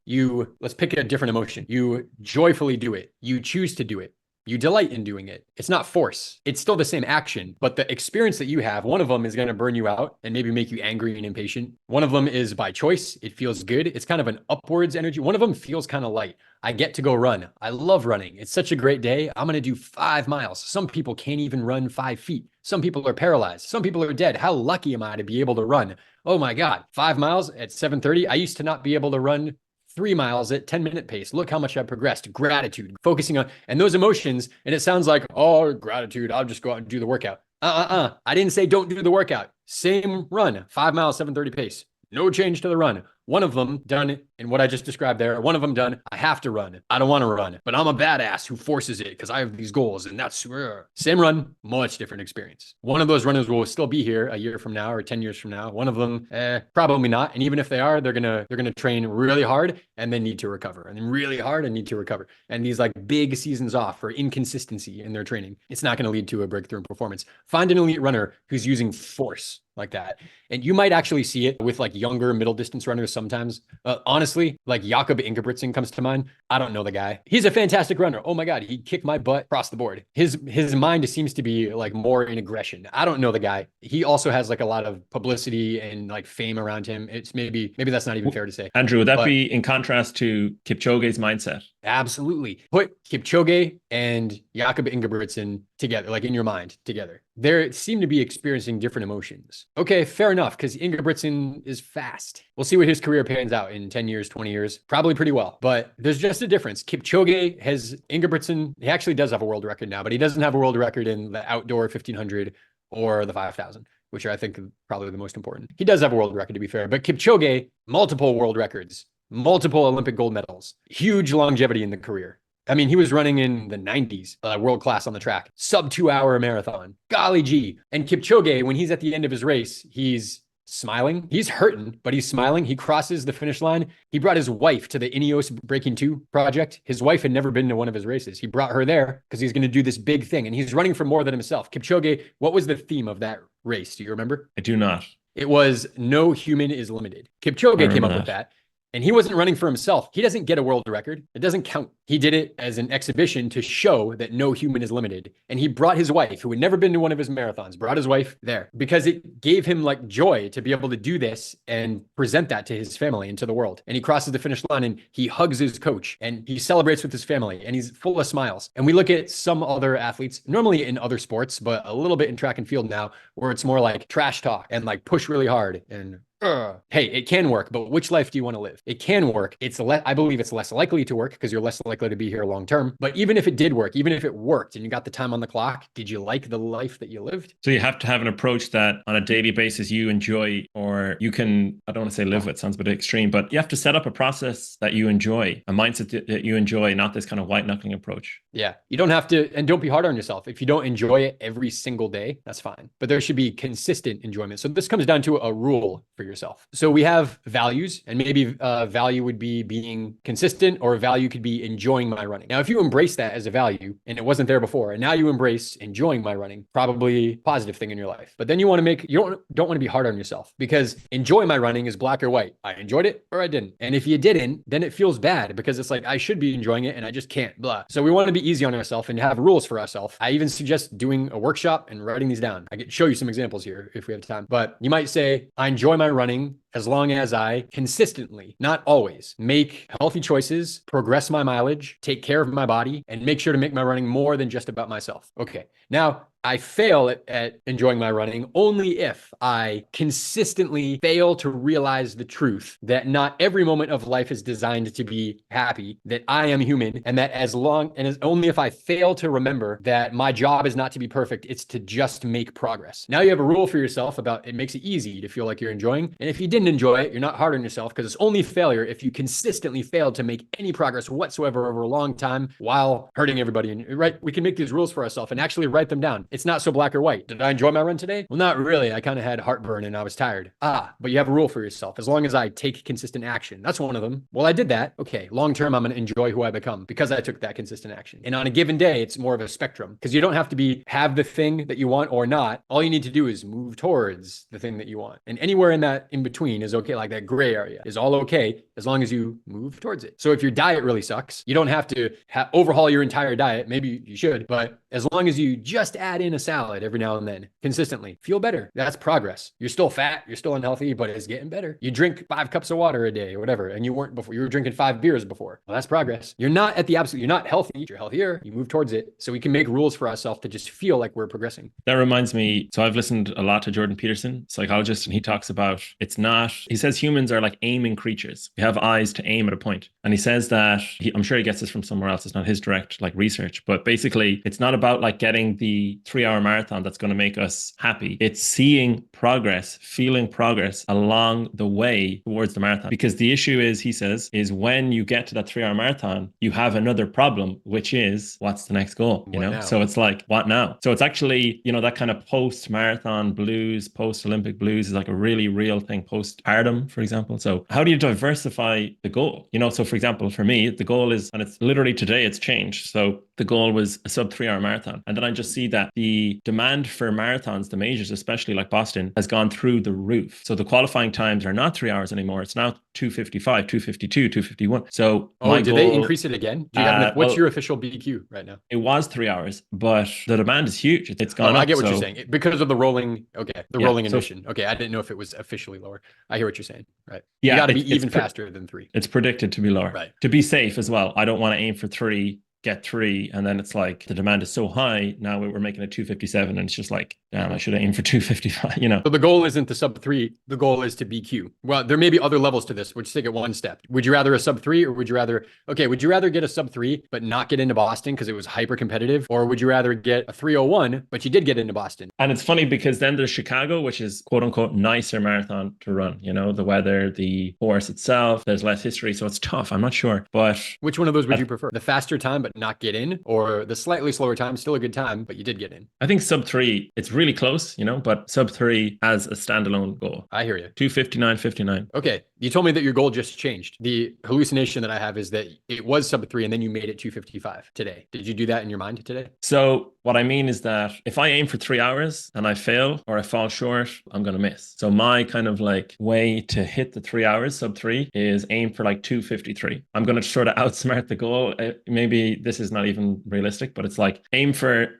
let's pick a different emotion. You joyfully do it. You choose to do it. You delight in doing it. It's not force. It's still the same action, but the experience that you have, one of them is going to burn you out and maybe make you angry and impatient. One of them is by choice. It feels good. It's kind of an upwards energy. One of them feels kind of light. I get to go run. I love running. It's such a great day. I'm going to do 5 miles. Some people can't even run 5 feet. Some people are paralyzed. Some people are dead. How lucky am I to be able to run? Oh my God, 5 miles at 7:30. I used to not be able to run 3 miles at 10-minute pace. Look how much I progressed. Gratitude, focusing on, and those emotions. And it sounds like, oh, gratitude, I'll just go out and do the workout. I didn't say don't do the workout. Same run, 5 miles, 7:30 pace. No change to the run. One of them done in what I just described there. One of them done, I have to run. I don't want to run, but I'm a badass who forces it because I have these goals, and that's same run, much different experience. One of those runners will still be here a year from now or 10 years from now. One of them, probably not. And even if they are, they're gonna train really hard and then need to recover, and then really hard and need to recover. And these like big seasons off for inconsistency in their training, it's not going to lead to a breakthrough in performance. Find an elite runner who's using force like that. And you might actually see it with like younger middle distance runners sometimes. Honestly, like Jakob Ingebrigtsen comes to mind. I don't know the guy. He's a fantastic runner. Oh my God, he kicked my butt across the board. His mind seems to be like more in aggression. I don't know the guy. He also has like a lot of publicity and like fame around him. It's maybe that's not even fair to say. Andrew, would that be in contrast to Kipchoge's mindset? Absolutely. Put Kipchoge and Jakob Ingebrigtsen together, like in your mind together. they seem to be experiencing different emotions. Okay, fair enough, because Ingebrigtsen is fast. We'll see what his career pans out in 10 years, 20 years, probably pretty well. But there's just a difference. Kipchoge has Ingebrigtsen, he actually does have a world record now, but he doesn't have a world record in the outdoor 1500 or the 5000, which are, I think, probably the most important. He does have a world record, to be fair, but Kipchoge, multiple world records, multiple Olympic gold medals, huge longevity in the career. I mean, he was running in the 90s, world class on the track, sub 2 hour marathon. Golly gee. And Kipchoge, when he's at the end of his race, he's smiling. He's hurting, but he's smiling. He crosses the finish line. He brought his wife to the Ineos Breaking 2 project. His wife had never been to one of his races. He brought her there because he's going to do this big thing. And he's running for more than himself. Kipchoge, what was the theme of that race? Do you remember? I do not. It was no human is limited. Kipchoge came up with that. And he wasn't running for himself. He doesn't get a world record. It doesn't count. He did it as an exhibition to show that no human is limited. And he brought his wife, who had never been to one of his marathons, brought his wife there because it gave him like joy to be able to do this and present that to his family and to the world. And he crosses the finish line and he hugs his coach and he celebrates with his family and he's full of smiles. And we look at some other athletes, normally in other sports, but a little bit in track and field now, where it's more like trash talk and like push really hard and hey, it can work, but which life do you want to live? It can work. I believe it's less likely to work because you're less likely to be here long term. But even if it did work, even if it worked and you got the time on the clock, did you like the life that you lived? So you have to have an approach that on a daily basis you enjoy, or you can, I don't want to say live with, sounds a bit extreme, but you have to set up a process that you enjoy, a mindset that you enjoy, not this kind of white knuckling approach. Yeah, you don't have to, and don't be hard on yourself. If you don't enjoy it every single day, that's fine. But there should be consistent enjoyment. So this comes down to a rule for yourself. So we have values, and maybe value would be being consistent, or value could be enjoying my running. Now, if you embrace that as a value and it wasn't there before, and now you embrace enjoying my running, probably a positive thing in your life. But then you want to you don't want to be hard on yourself, because enjoy my running is black or white. I enjoyed it or I didn't. And if you didn't, then it feels bad because it's like I should be enjoying it and I just can't, blah. So we want to be easy on ourselves and have rules for ourselves. I even suggest doing a workshop and writing these down. I could show you some examples here if we have time. But you might say, I enjoy my running as long as I consistently, not always, make healthy choices, progress my mileage, take care of my body, and make sure to make my running more than just about myself. Okay. Now, I fail at enjoying my running only if I consistently fail to realize the truth that not every moment of life is designed to be happy, that I am human, and that only if I fail to remember that my job is not to be perfect, it's to just make progress. Now you have a rule for yourself about it makes it easy to feel like you're enjoying. And if you didn't enjoy it, you're not hard on yourself, because it's only failure if you consistently fail to make any progress whatsoever over a long time while hurting everybody. And right, we can make these rules for ourselves and actually write them down. It's not so black or white. Did I enjoy my run today? Well, not really. I kind of had heartburn and I was tired. But you have a rule for yourself. As long as I take consistent action, that's one of them. Well, I did that. Okay. Long term, I'm going to enjoy who I become because I took that consistent action. And on a given day, it's more of a spectrum, because you don't have to have the thing that you want or not. All you need to do is move towards the thing that you want. And anywhere in that in between is okay. Like that gray area is all okay as long as you move towards it. So if your diet really sucks, you don't have to overhaul your entire diet. Maybe you should, but as long as you just add in a salad every now and then consistently, feel better. That's progress. You're still fat, you're still unhealthy, but it's getting better. You drink 5 cups of water a day or whatever, and you weren't before. You were drinking 5 beers before. Well, that's progress. You're not at the absolute, you're not healthy, you're healthier. You move towards it. So we can make rules for ourselves to just feel like we're progressing. That reminds me. So I've listened a lot to Jordan Peterson, psychologist, and he talks about he says humans are like aiming creatures. We have eyes to aim at a point. And he says that, I'm sure he gets this from somewhere else. It's not his direct research, but basically it's not about like getting the 3-hour marathon that's going to make us happy. It's seeing progress, feeling progress along the way towards the marathon. Because the issue is, he says, is when you get to that 3-hour marathon, you have another problem, which is what's the next goal? You know? Now? So it's like, what now? So it's actually, that kind of post-marathon blues, post-Olympic blues is like a really real thing, postpartum, for example. So how do you diversify the goal? So for example, for me, the goal is, and it's literally today, it's changed. So the goal was a sub 3-hour marathon. And then I just see that the demand for marathons, the majors, especially like Boston, has gone through the roof. So the qualifying times are not 3 hours anymore. It's now 2:55, 2:52, 2:51. So did they increase it again? Do you have what's your official BQ right now? It was 3 hours, but the demand is huge. It's gone up. I get what you're saying. Because of the rolling, rolling emission. Okay, I didn't know if it was officially lower. I hear what you're saying. Right. Yeah, you got to be even faster than 3. It's predicted to be lower. Right. To be safe as well. I don't want to aim for 3 get 3. And then it's like the demand is so high. Now we're making a 257 and it's just like, damn, I should aim for 255, you know? So the goal isn't the sub 3. The goal is to BQ. Well, there may be other levels to this. We'll just take it one step. Would you rather a sub 3 or would you rather get a sub 3, but not get into Boston because it was hyper competitive? Or would you rather get a 301, but you did get into Boston? And it's funny because then there's Chicago, which is quote unquote nicer marathon to run, you know, the weather, the course itself, there's less history. So it's tough. I'm not sure. But which one of those would you prefer? The faster time, but not get in, or the slightly slower time, still a good time, but you did get in? I think sub 3, it's really close, you know, but sub 3 as a standalone goal. I hear you. 259.59. Okay. You told me that your goal just changed. The hallucination that I have is that it was sub 3 and then you made it 255 today. Did you do that in your mind today? So what I mean is that if I aim for 3 hours and I fail or I fall short, I'm going to miss. So my kind of like way to hit the 3 hours, sub 3, is aim for like 253. I'm going to sort of outsmart the goal. Maybe this is not even realistic, but it's like aim for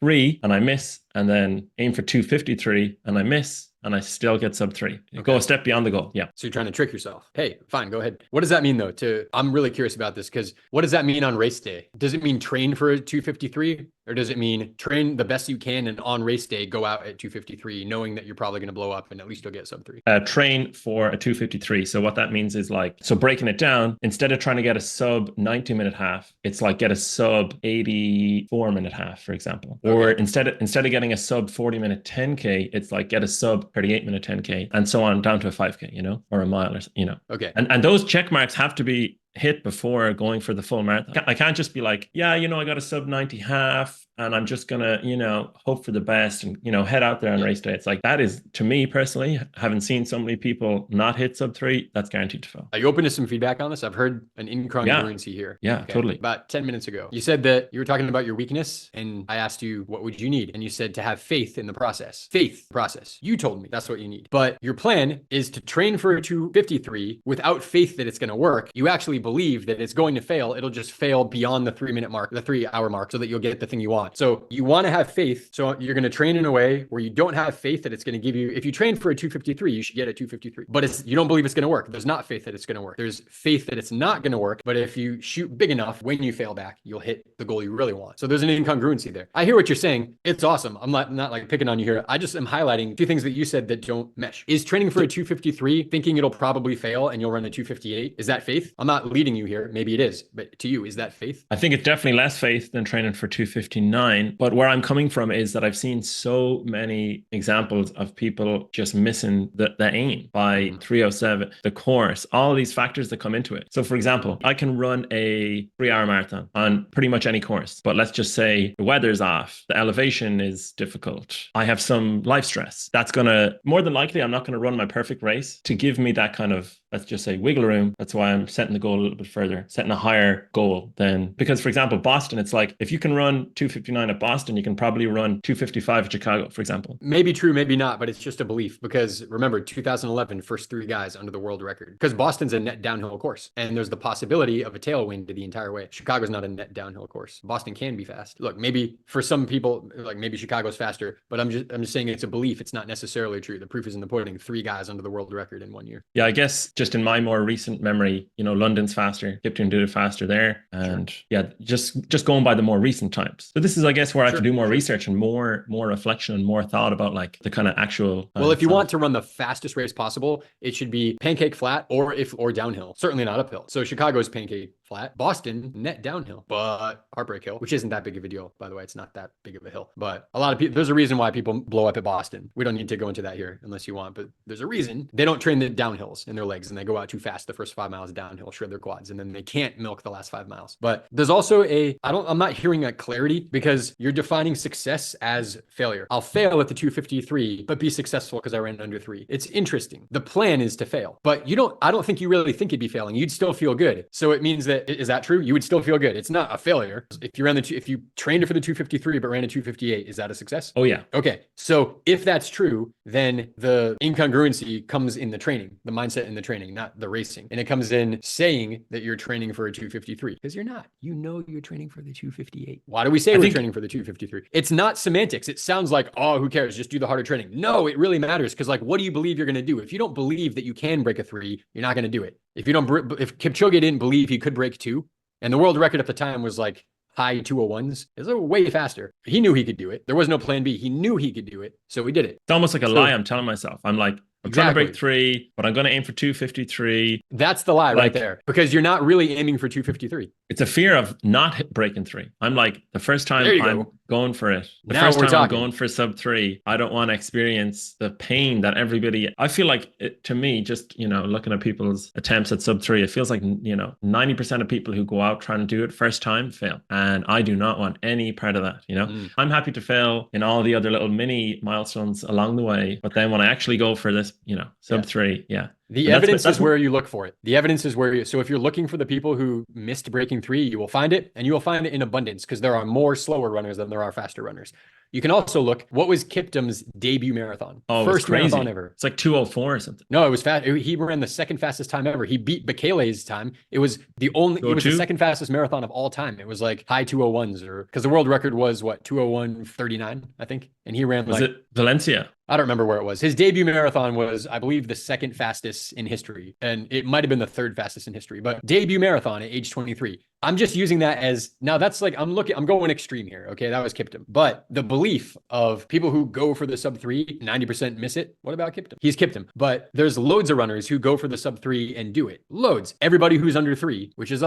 3 and I miss, and then aim for 253 and I miss, and I still get sub 3. Okay. Go a step beyond the goal. Yeah. So you're trying to trick yourself. Hey, fine, go ahead. What does that mean though? I'm really curious about this, because what does that mean on race day? Does it mean train for a 253? Or does it mean train the best you can and on race day go out at 253, knowing that you're probably going to blow up and at least you'll get sub 3? Train for a 253. So what that means is like, so breaking it down, instead of trying to get a sub 90-minute half, it's like get a sub 84-minute half, for example. Okay. Or instead of getting a sub 40-minute 10K, it's like get a sub 38-minute 10K and so on down to a 5K, you know, or a mile, or, you know. Okay. And those check marks have to be hit before going for the full marathon. I can't just be like, yeah, you know, I got a sub 90 half and I'm just gonna, you know, hope for the best and, you know, head out there on race day. It's like, that is, to me personally, having seen so many people not hit sub 3, that's guaranteed to fail. Are you open to some feedback on this? I've heard an incongruency here. Yeah, okay. Totally. About 10 minutes ago, you said that you were talking about your weakness, and I asked you, what would you need? And you said to have faith in the process. Faith process. You told me that's what you need. But your plan is to train for a 253 without faith that it's going to work. You actually believe that it's going to fail. It'll just fail beyond the 3-minute mark, the 3-hour mark, so that you'll get the thing you want. So you want to have faith. So you're going to train in a way where you don't have faith that it's going to give you, if you train for a 253, you should get a 253, but you don't believe it's going to work. There's not faith that it's going to work. There's faith that it's not going to work. But if you shoot big enough, when you fail back, you'll hit the goal you really want. So there's an incongruency there. I hear what you're saying. It's awesome. I'm not like picking on you here. I just am highlighting 2 things that you said that don't mesh. Is training for a 253 thinking it'll probably fail and you'll run a 258? Is that faith? I'm not leading you here. Maybe it is, but to you, is that faith? I think it's definitely less faith than training for 259. But where I'm coming from is that I've seen so many examples of people just missing the aim by 307, the course, all these factors that come into it. So for example, I can run a 3-hour marathon on pretty much any course, but let's just say the weather's off, the elevation is difficult, I have some life stress. That's gonna, more than likely, I'm not going to run my perfect race to give me that kind of, let's just say, wiggle room. That's why I'm setting the goal a little bit further, setting a higher goal than, because for example, Boston, it's like, if you can run 259 at Boston, you can probably run 255 at Chicago, for example. Maybe true, maybe not, but it's just a belief, because remember 2011, first 3 guys under the world record, because Boston's a net downhill course and there's the possibility of a tailwind the entire way. Chicago's not a net downhill course. Boston can be fast. Look, maybe for some people, like maybe Chicago's faster, but I'm just saying it's a belief. It's not necessarily true. The proof is in the pudding. 3 guys under the world record in 1 year. Yeah, I guess just in my more recent memory, you know, London's faster, Kipton did it faster there. And yeah, just going by the more recent times. So this is, I guess, where I have to do more research and more reflection and more thought about like the kind of actual. Well, if you want to run the fastest race possible, it should be pancake flat or downhill. Certainly not uphill. So Chicago's pancake flat, Boston net downhill, but Heartbreak Hill, which isn't that big of a deal, by the way. It's not that big of a hill, but a lot of people, there's a reason why people blow up at Boston. We don't need to go into that here unless you want, but there's a reason. They don't train the downhills in their legs and they go out too fast the first 5 miles downhill, shred their quads, and then they can't milk the last 5 miles. But there's also I'm not hearing that clarity, because you're defining success as failure. I'll fail at the 253, but be successful because I ran under 3. It's interesting. The plan is to fail, but I don't think you really think you'd be failing. You'd still feel good. So it means that, is that true? You would still feel good. It's not a failure. If you trained for the 253, but ran a 258, is that a success? Oh yeah. Okay. So if that's true, then the incongruency comes in the training, the mindset in the training, not the racing. And it comes in saying that you're training for a 253, because you're not. You know you're training for the 258. Why do we say we're training for the 253? It's not semantics. It sounds like, oh, who cares? Just do the harder training. No, it really matters, because like, what do you believe you're going to do? If you don't believe that you can break a 3, you're not going to do it. If Kipchoge didn't believe he could break 2, And the world record at the time was like high 201s. It's way faster. He knew he could do it. There was no plan B. He knew he could do it. So he did it. It's almost like a lie I'm telling myself. I'm like, I'm trying to break 3, but I'm going to aim for 253. That's the lie right there, because you're not really aiming for 253. It's a fear of not breaking 3. I'm like, the first time I'm going for it, the first time I'm going for sub 3, I don't want to experience the pain that everybody, I feel like to me, just, looking at people's attempts at sub 3, it feels like, 90% of people who go out trying to do it first time fail. And I do not want any part of that, I'm happy to fail in all the other little mini milestones along the way. But then when I actually go for this, sub 3, The evidence is where you look for it. The evidence is where so if you're looking for the people who missed breaking 3, you will find it, and you will find it in abundance, because there are more slower runners than there are faster runners. You can also look, what was Kiptum's debut marathon? Oh, first marathon ever. It's like 2:04 or something. No, it was fast. He ran the second fastest time ever. He beat Bekele's time. It was it was the second fastest marathon of all time. It was like high 201s, because the world record was what, 201:39, I think. And he ran was it Valencia? I don't remember where it was. His debut marathon was, I believe, the second fastest in history. And it might have been the third fastest in history, but debut marathon at age 23. I'm just using that as, now that's like, I'm going extreme here. Okay. That was Kiptum. But the belief of people who go for the sub 3, 90% miss it. What about Kiptum? He's Kiptum. But there's loads of runners who go for the sub 3 and do it. Loads. Everybody who's under 3, which is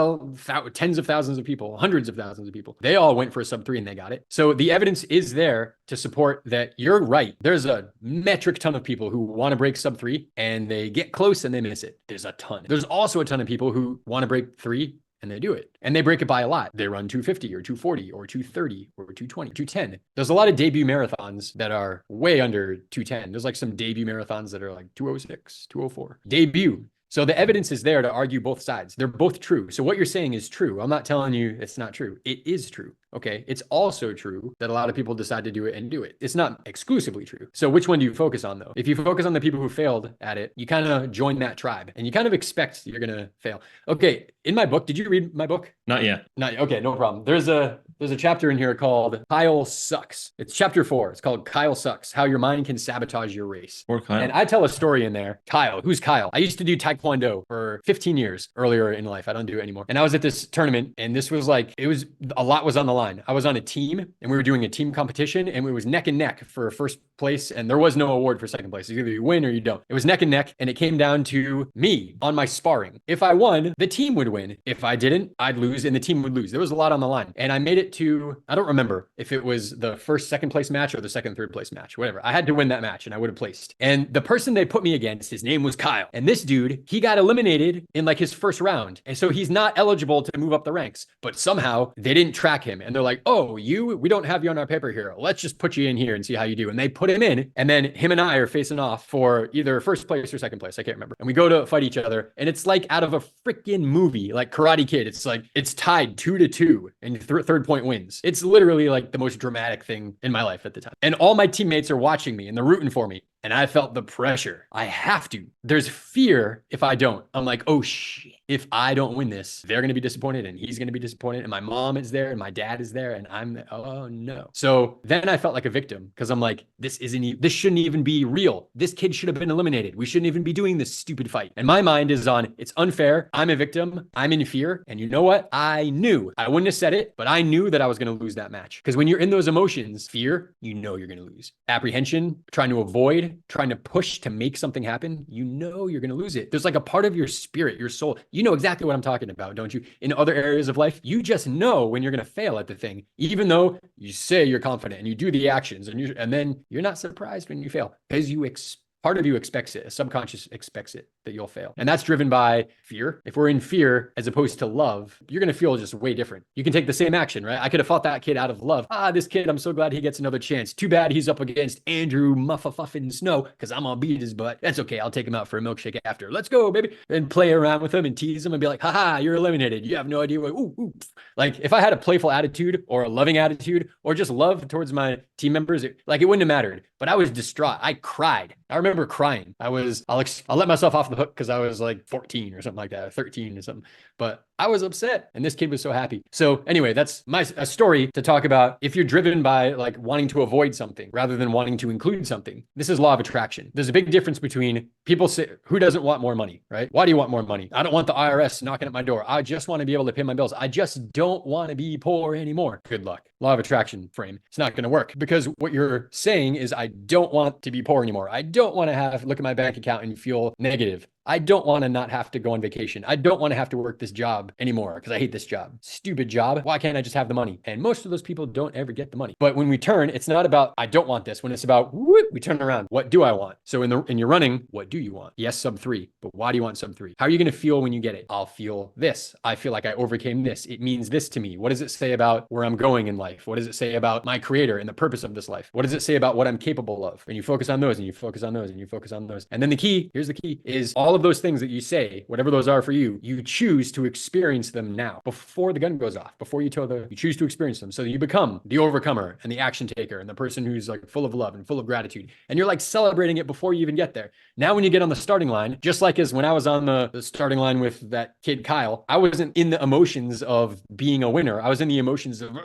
tens of thousands of people, hundreds of thousands of people, they all went for a sub 3 and they got it. So the evidence is there to support that you're right. There's a metric ton of people who want to break sub 3 and they get close and they miss it. There's a ton. There's also a ton of people who want to break 3 and they do it. And they break it by a lot. They run 250 or 240 or 230 or 220, 210. There's a lot of debut marathons that are way under 210. There's like some debut marathons that are like 206, 204. Debut. So the evidence is there to argue both sides. They're both true. So what you're saying is true. I'm not telling you it's not true. It is true. Okay. It's also true that a lot of people decide to do it and do it. It's not exclusively true. So which one do you focus on though? If you focus on the people who failed at it, you kind of join that tribe and you kind of expect you're going to fail. Okay. In my book, did you read my book? Not yet. Okay. No problem. There's a chapter in here called Kyle Sucks. It's chapter 4. It's called Kyle Sucks, How Your Mind Can Sabotage Your Race. Poor Kyle. And I tell a story in there. Kyle, who's Kyle? I used to do Taekwondo for 15 years earlier in life. I don't do it anymore. And I was at this tournament and this was like, a lot was on the line. I was on a team and we were doing a team competition and it was neck and neck for first place. And there was no award for second place. Either you win or you don't. It was neck and neck. And it came down to me on my sparring. If I won, the team would win. If I didn't, I'd lose and the team would lose. There was a lot on the line. And I made it to, I don't remember if it was the first, second place match or the second, third place match, whatever. I had to win that match and I would have placed. And the person they put me against, his name was Kyle. And this dude, he got eliminated in like his first round. And so he's not eligible to move up the ranks, but somehow they didn't track him. And they're like, oh, we don't have you on our paper here. Let's just put you in here and see how you do. And they put him in. And then him and I are facing off for either first place or second place. I can't remember. And we go to fight each other. And it's like out of a freaking movie, like Karate Kid. It's like, it's tied 2-2 and third point wins. It's literally like the most dramatic thing in my life at the time. And all my teammates are watching me and they're rooting for me. And I felt the pressure. I have to. There's fear if I don't. I'm like, oh shit. If I don't win this, they're going to be disappointed and he's going to be disappointed. And my mom is there and my dad is there. And oh no. So then I felt like a victim because I'm like, this shouldn't even be real. This kid should have been eliminated. We shouldn't even be doing this stupid fight. And my mind is on, it's unfair. I'm a victim. I'm in fear. And you know what? I knew I wouldn't have said it, but I knew that I was going to lose that match. Because when you're in those emotions, fear, you know you're going to lose. Apprehension, trying to avoid, trying to push to make something happen, you know you're going to lose it. There's like a part of your spirit, your soul. You know exactly what I'm talking about, don't you? In other areas of life, you just know when you're going to fail at the thing, even though you say you're confident and you do the actions and then you're not surprised when you fail because part of you expects it. A subconscious expects it that you'll fail. And that's driven by fear. If we're in fear as opposed to love, you're going to feel just way different. You can take the same action, right? I could have fought that kid out of love. This kid, I'm so glad he gets another chance. Too bad he's up against Andrew Muffafuffin Snow because I'm going to beat his butt. That's okay. I'll take him out for a milkshake after. Let's go, baby. And play around with him and tease him and be like, haha, you're eliminated. You have no idea what, ooh. Like if I had a playful attitude or a loving attitude or just love towards my team members, it wouldn't have mattered. But I was distraught. I cried. I remember crying. I'll let myself off the hook because I was like 14 or something like that, or 13 or something. But I was upset. And this kid was so happy. So anyway, that's a story to talk about if you're driven by like wanting to avoid something rather than wanting to include something. This is law of attraction. There's a big difference between people say, who doesn't want more money, right? Why do you want more money? I don't want the IRS knocking at my door. I just want to be able to pay my bills. I just don't want to be poor anymore. Good luck. Law of attraction frame. It's not going to work because what you're saying is, I don't want to be poor anymore. I don't want to look at my bank account and feel negative. I don't want to not have to go on vacation. I don't want to have to work this job anymore because I hate this job. Stupid job. Why can't I just have the money? And most of those people don't ever get the money. But when we turn, it's not about, I don't want this. When it's about, we turn around. What do I want? So in your running, what do you want? Yes, sub 3. But why do you want sub 3? How are you going to feel when you get it? I'll feel this. I feel like I overcame this. It means this to me. What does it say about where I'm going in life? What does it say about my creator and the purpose of this life? What does it say about what I'm capable of? And you focus on those and you focus on those and you focus on those. And then here's the key, is all of those things that you say, whatever those are for you, you choose to experience them now before the gun goes off, before you choose to experience them. So you become the overcomer and the action taker and the person who's like full of love and full of gratitude. And you're like celebrating it before you even get there. Now, when you get on the starting line, just like as when I was on the starting line with that kid, Kyle, I wasn't in the emotions of being a winner. I was in the emotions of,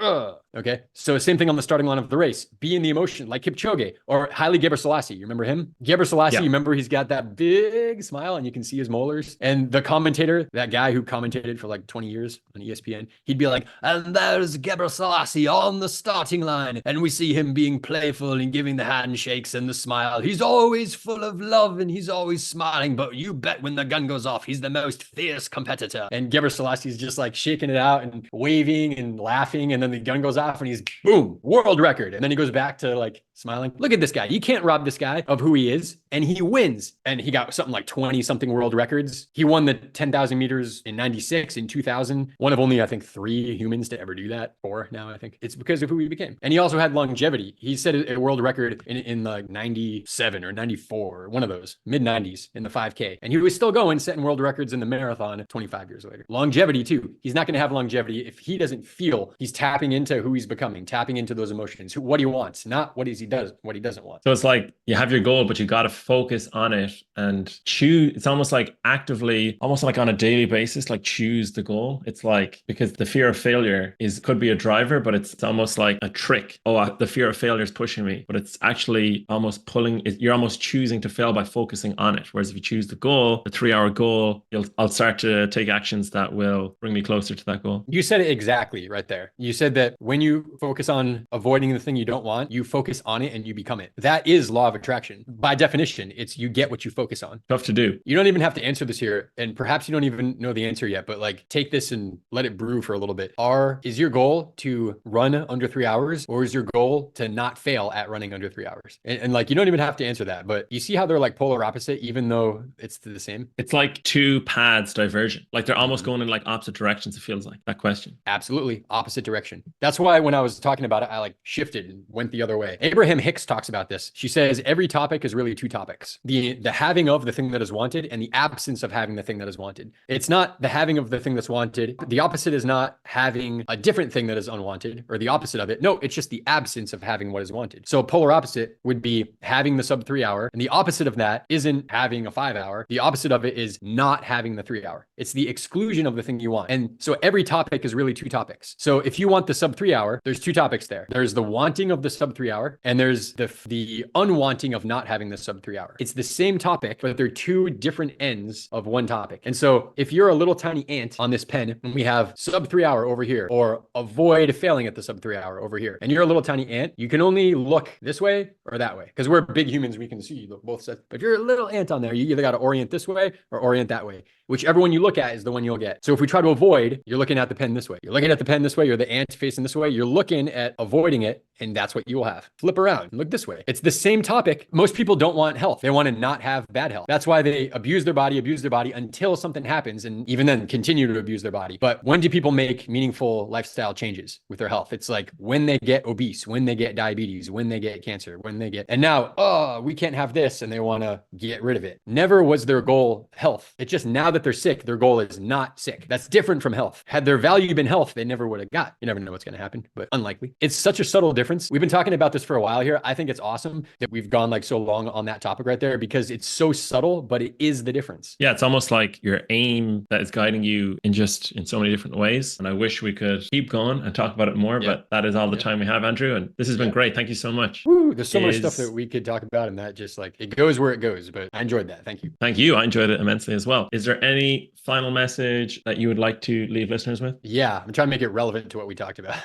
okay. So same thing on the starting line of the race, be in the emotion like Kipchoge or Haile Gebrselassie. You remember him? Gebrselassie, You remember he's got that big smile and you can see his molars. And the commentator, that guy who commentated for like 20 years on ESPN, he'd be like, and there's Gebrselassie on the starting line. And we see him being playful and giving the handshakes and the smile. He's always full of love and he's always smiling. But you bet when the gun goes off, he's the most fierce competitor. And Gebrselassie just like shaking it out and waving and laughing. And then the gun goes off and he's boom, world record. And then he goes back to like smiling. Look at this guy. You can't rob this guy of who he is. And he wins. And he got something like 20 something world records. He won the 10,000 meters in 96, in 2000. One of only, I think, 3 humans to ever do that. 4 now, I think. It's because of who he became. And he also had longevity. He set a world record in like 97 or 94, one of those, mid 90s in the 5K. And he was still going, setting world records in the marathon 25 years later. Longevity too. He's not going to have longevity if he doesn't feel he's tapping into who he's becoming, tapping into those emotions, what he wants, not what he doesn't want. So it's like you have your goal, but you got to focus on it and choose. It's almost like actively, almost like on a daily basis, like choose the goal. It's like, because the fear of failure could be a driver, but it's almost like a trick. Oh, the fear of failure is pushing me, but it's actually almost you're almost choosing to fail by focusing on it. Whereas if you choose the goal, the 3-hour goal, I'll start to take actions that will bring me closer to that goal. You said it exactly right there. You said that when you focus on avoiding the thing you don't want, you focus on it and you become it. That is law of attraction. By definition, it's you get what you focus on. Tough to do. You don't even have to answer this here, and perhaps you don't even know the answer yet, but like take this and let it brew for a little bit. Is your goal to run under 3 hours, or is your goal to not fail at running under 3 hours? And like, you don't even have to answer that, but you see how they're like polar opposite, even though it's the same? It's like 2 paths divergent. Like they're almost going in like opposite directions, it feels like, that question. Absolutely. Opposite direction. That's why when I was talking about it, I like shifted and went the other way. Abraham Hicks talks about this. She says every topic is really 2 topics. The having of the thing that is wanted and the absence of having the thing that is wanted. It's not the having of the thing that's wanted. The opposite is not having a different thing that is unwanted, or the opposite of it. No, it's just the absence of having what is wanted. So polar opposite would be having the sub 3 hour. And the opposite of that isn't having a 5 hour. The opposite of it is not having the 3 hour. It's the exclusion of the thing you want. And so every topic is really 2 topics. So if you want the sub 3 hour, there's 2 topics there. There's the wanting of the sub 3 hour, and there's the unwanting of not having the sub 3 hour. It's the same topic, but they're 2 different ends of one topic. And so if you're a little tiny ant on this pen, and we have sub 3 hour over here, or avoid failing at the sub 3 hour over here, and you're a little tiny ant, you can only look this way or that way, because we're big humans, we can see both sides. But if you're a little ant on there, you either got to orient this way or orient that way. Whichever one you look at is the one you'll get. So if we try to avoid, you're looking at the pen this way. You're looking at the pen this way. You're the ant facing this way. You're looking at avoiding it, and that's what you will have. Flip around and look this way. It's the same topic. Most people don't want health. They want to not have bad health. That's why they abuse their body until something happens, and even then continue to abuse their body. But when do people make meaningful lifestyle changes with their health? It's like when they get obese, when they get diabetes, when they get cancer, and now, we can't have this, and they want to get rid of it. Never was their goal health. It's just now that they're sick, their goal is not sick. That's different from health. Had their value been health, they never would have got. You never know what's going to happen, but unlikely. It's such a subtle difference difference. We've been talking about this for a while here. I think it's awesome that we've gone like so long on that topic right there because it's so subtle, but it is the difference. Yeah, it's almost like your aim that is guiding you in so many different ways. And I wish we could keep going and talk about it more, but that is all the time we have, Andrew. And this has been great. Thank you so much. Woo, there's so much stuff that we could talk about, and that just like it goes where it goes. But I enjoyed that. Thank you. Thank you. I enjoyed it immensely as well. Is there any final message that you would like to leave listeners with? Yeah, I'm trying to make it relevant to what we talked about.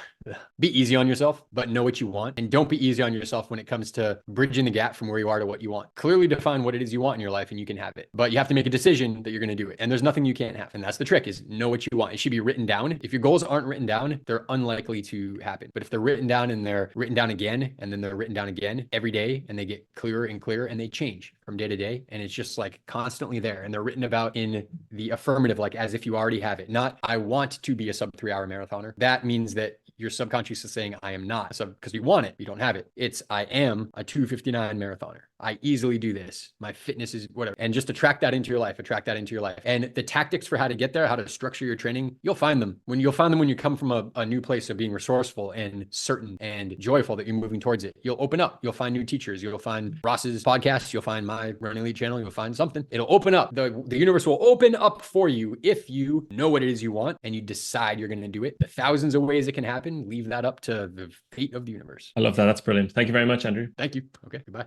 Be easy on yourself, but know what you want. And don't be easy on yourself when it comes to bridging the gap from where you are to what you want. Clearly define what it is you want in your life and you can have it. But you have to make a decision that you're going to do it. And there's nothing you can't have. And that's the trick, is know what you want. It should be written down. If your goals aren't written down, they're unlikely to happen. But if they're written down and they're written down again, and then they're written down again every day, and they get clearer and clearer, and they change from day to day. And it's just like constantly there. And they're written about in the affirmative, like as if you already have it. Not, I want to be a sub 3 hour marathoner. That means that your subconscious is saying, I am not. So because you want it, you don't have it. It's, I am a 2:59 marathoner. I easily do this. My fitness is whatever. And just attract that into your life, And the tactics for how to get there, how to structure your training, you'll find them. When you come from a new place of being resourceful and certain and joyful that you're moving towards it. You'll open up. You'll find new teachers. You'll find Ross's podcast. You'll find my Running Elite channel. You'll find something. It'll open up. The universe will open up for you if you know what it is you want and you decide you're going to do it. The thousands of ways it can happen, leave that up to the fate of the universe. I love that. That's brilliant. Thank you very much, Andrew. Thank you. Okay, goodbye.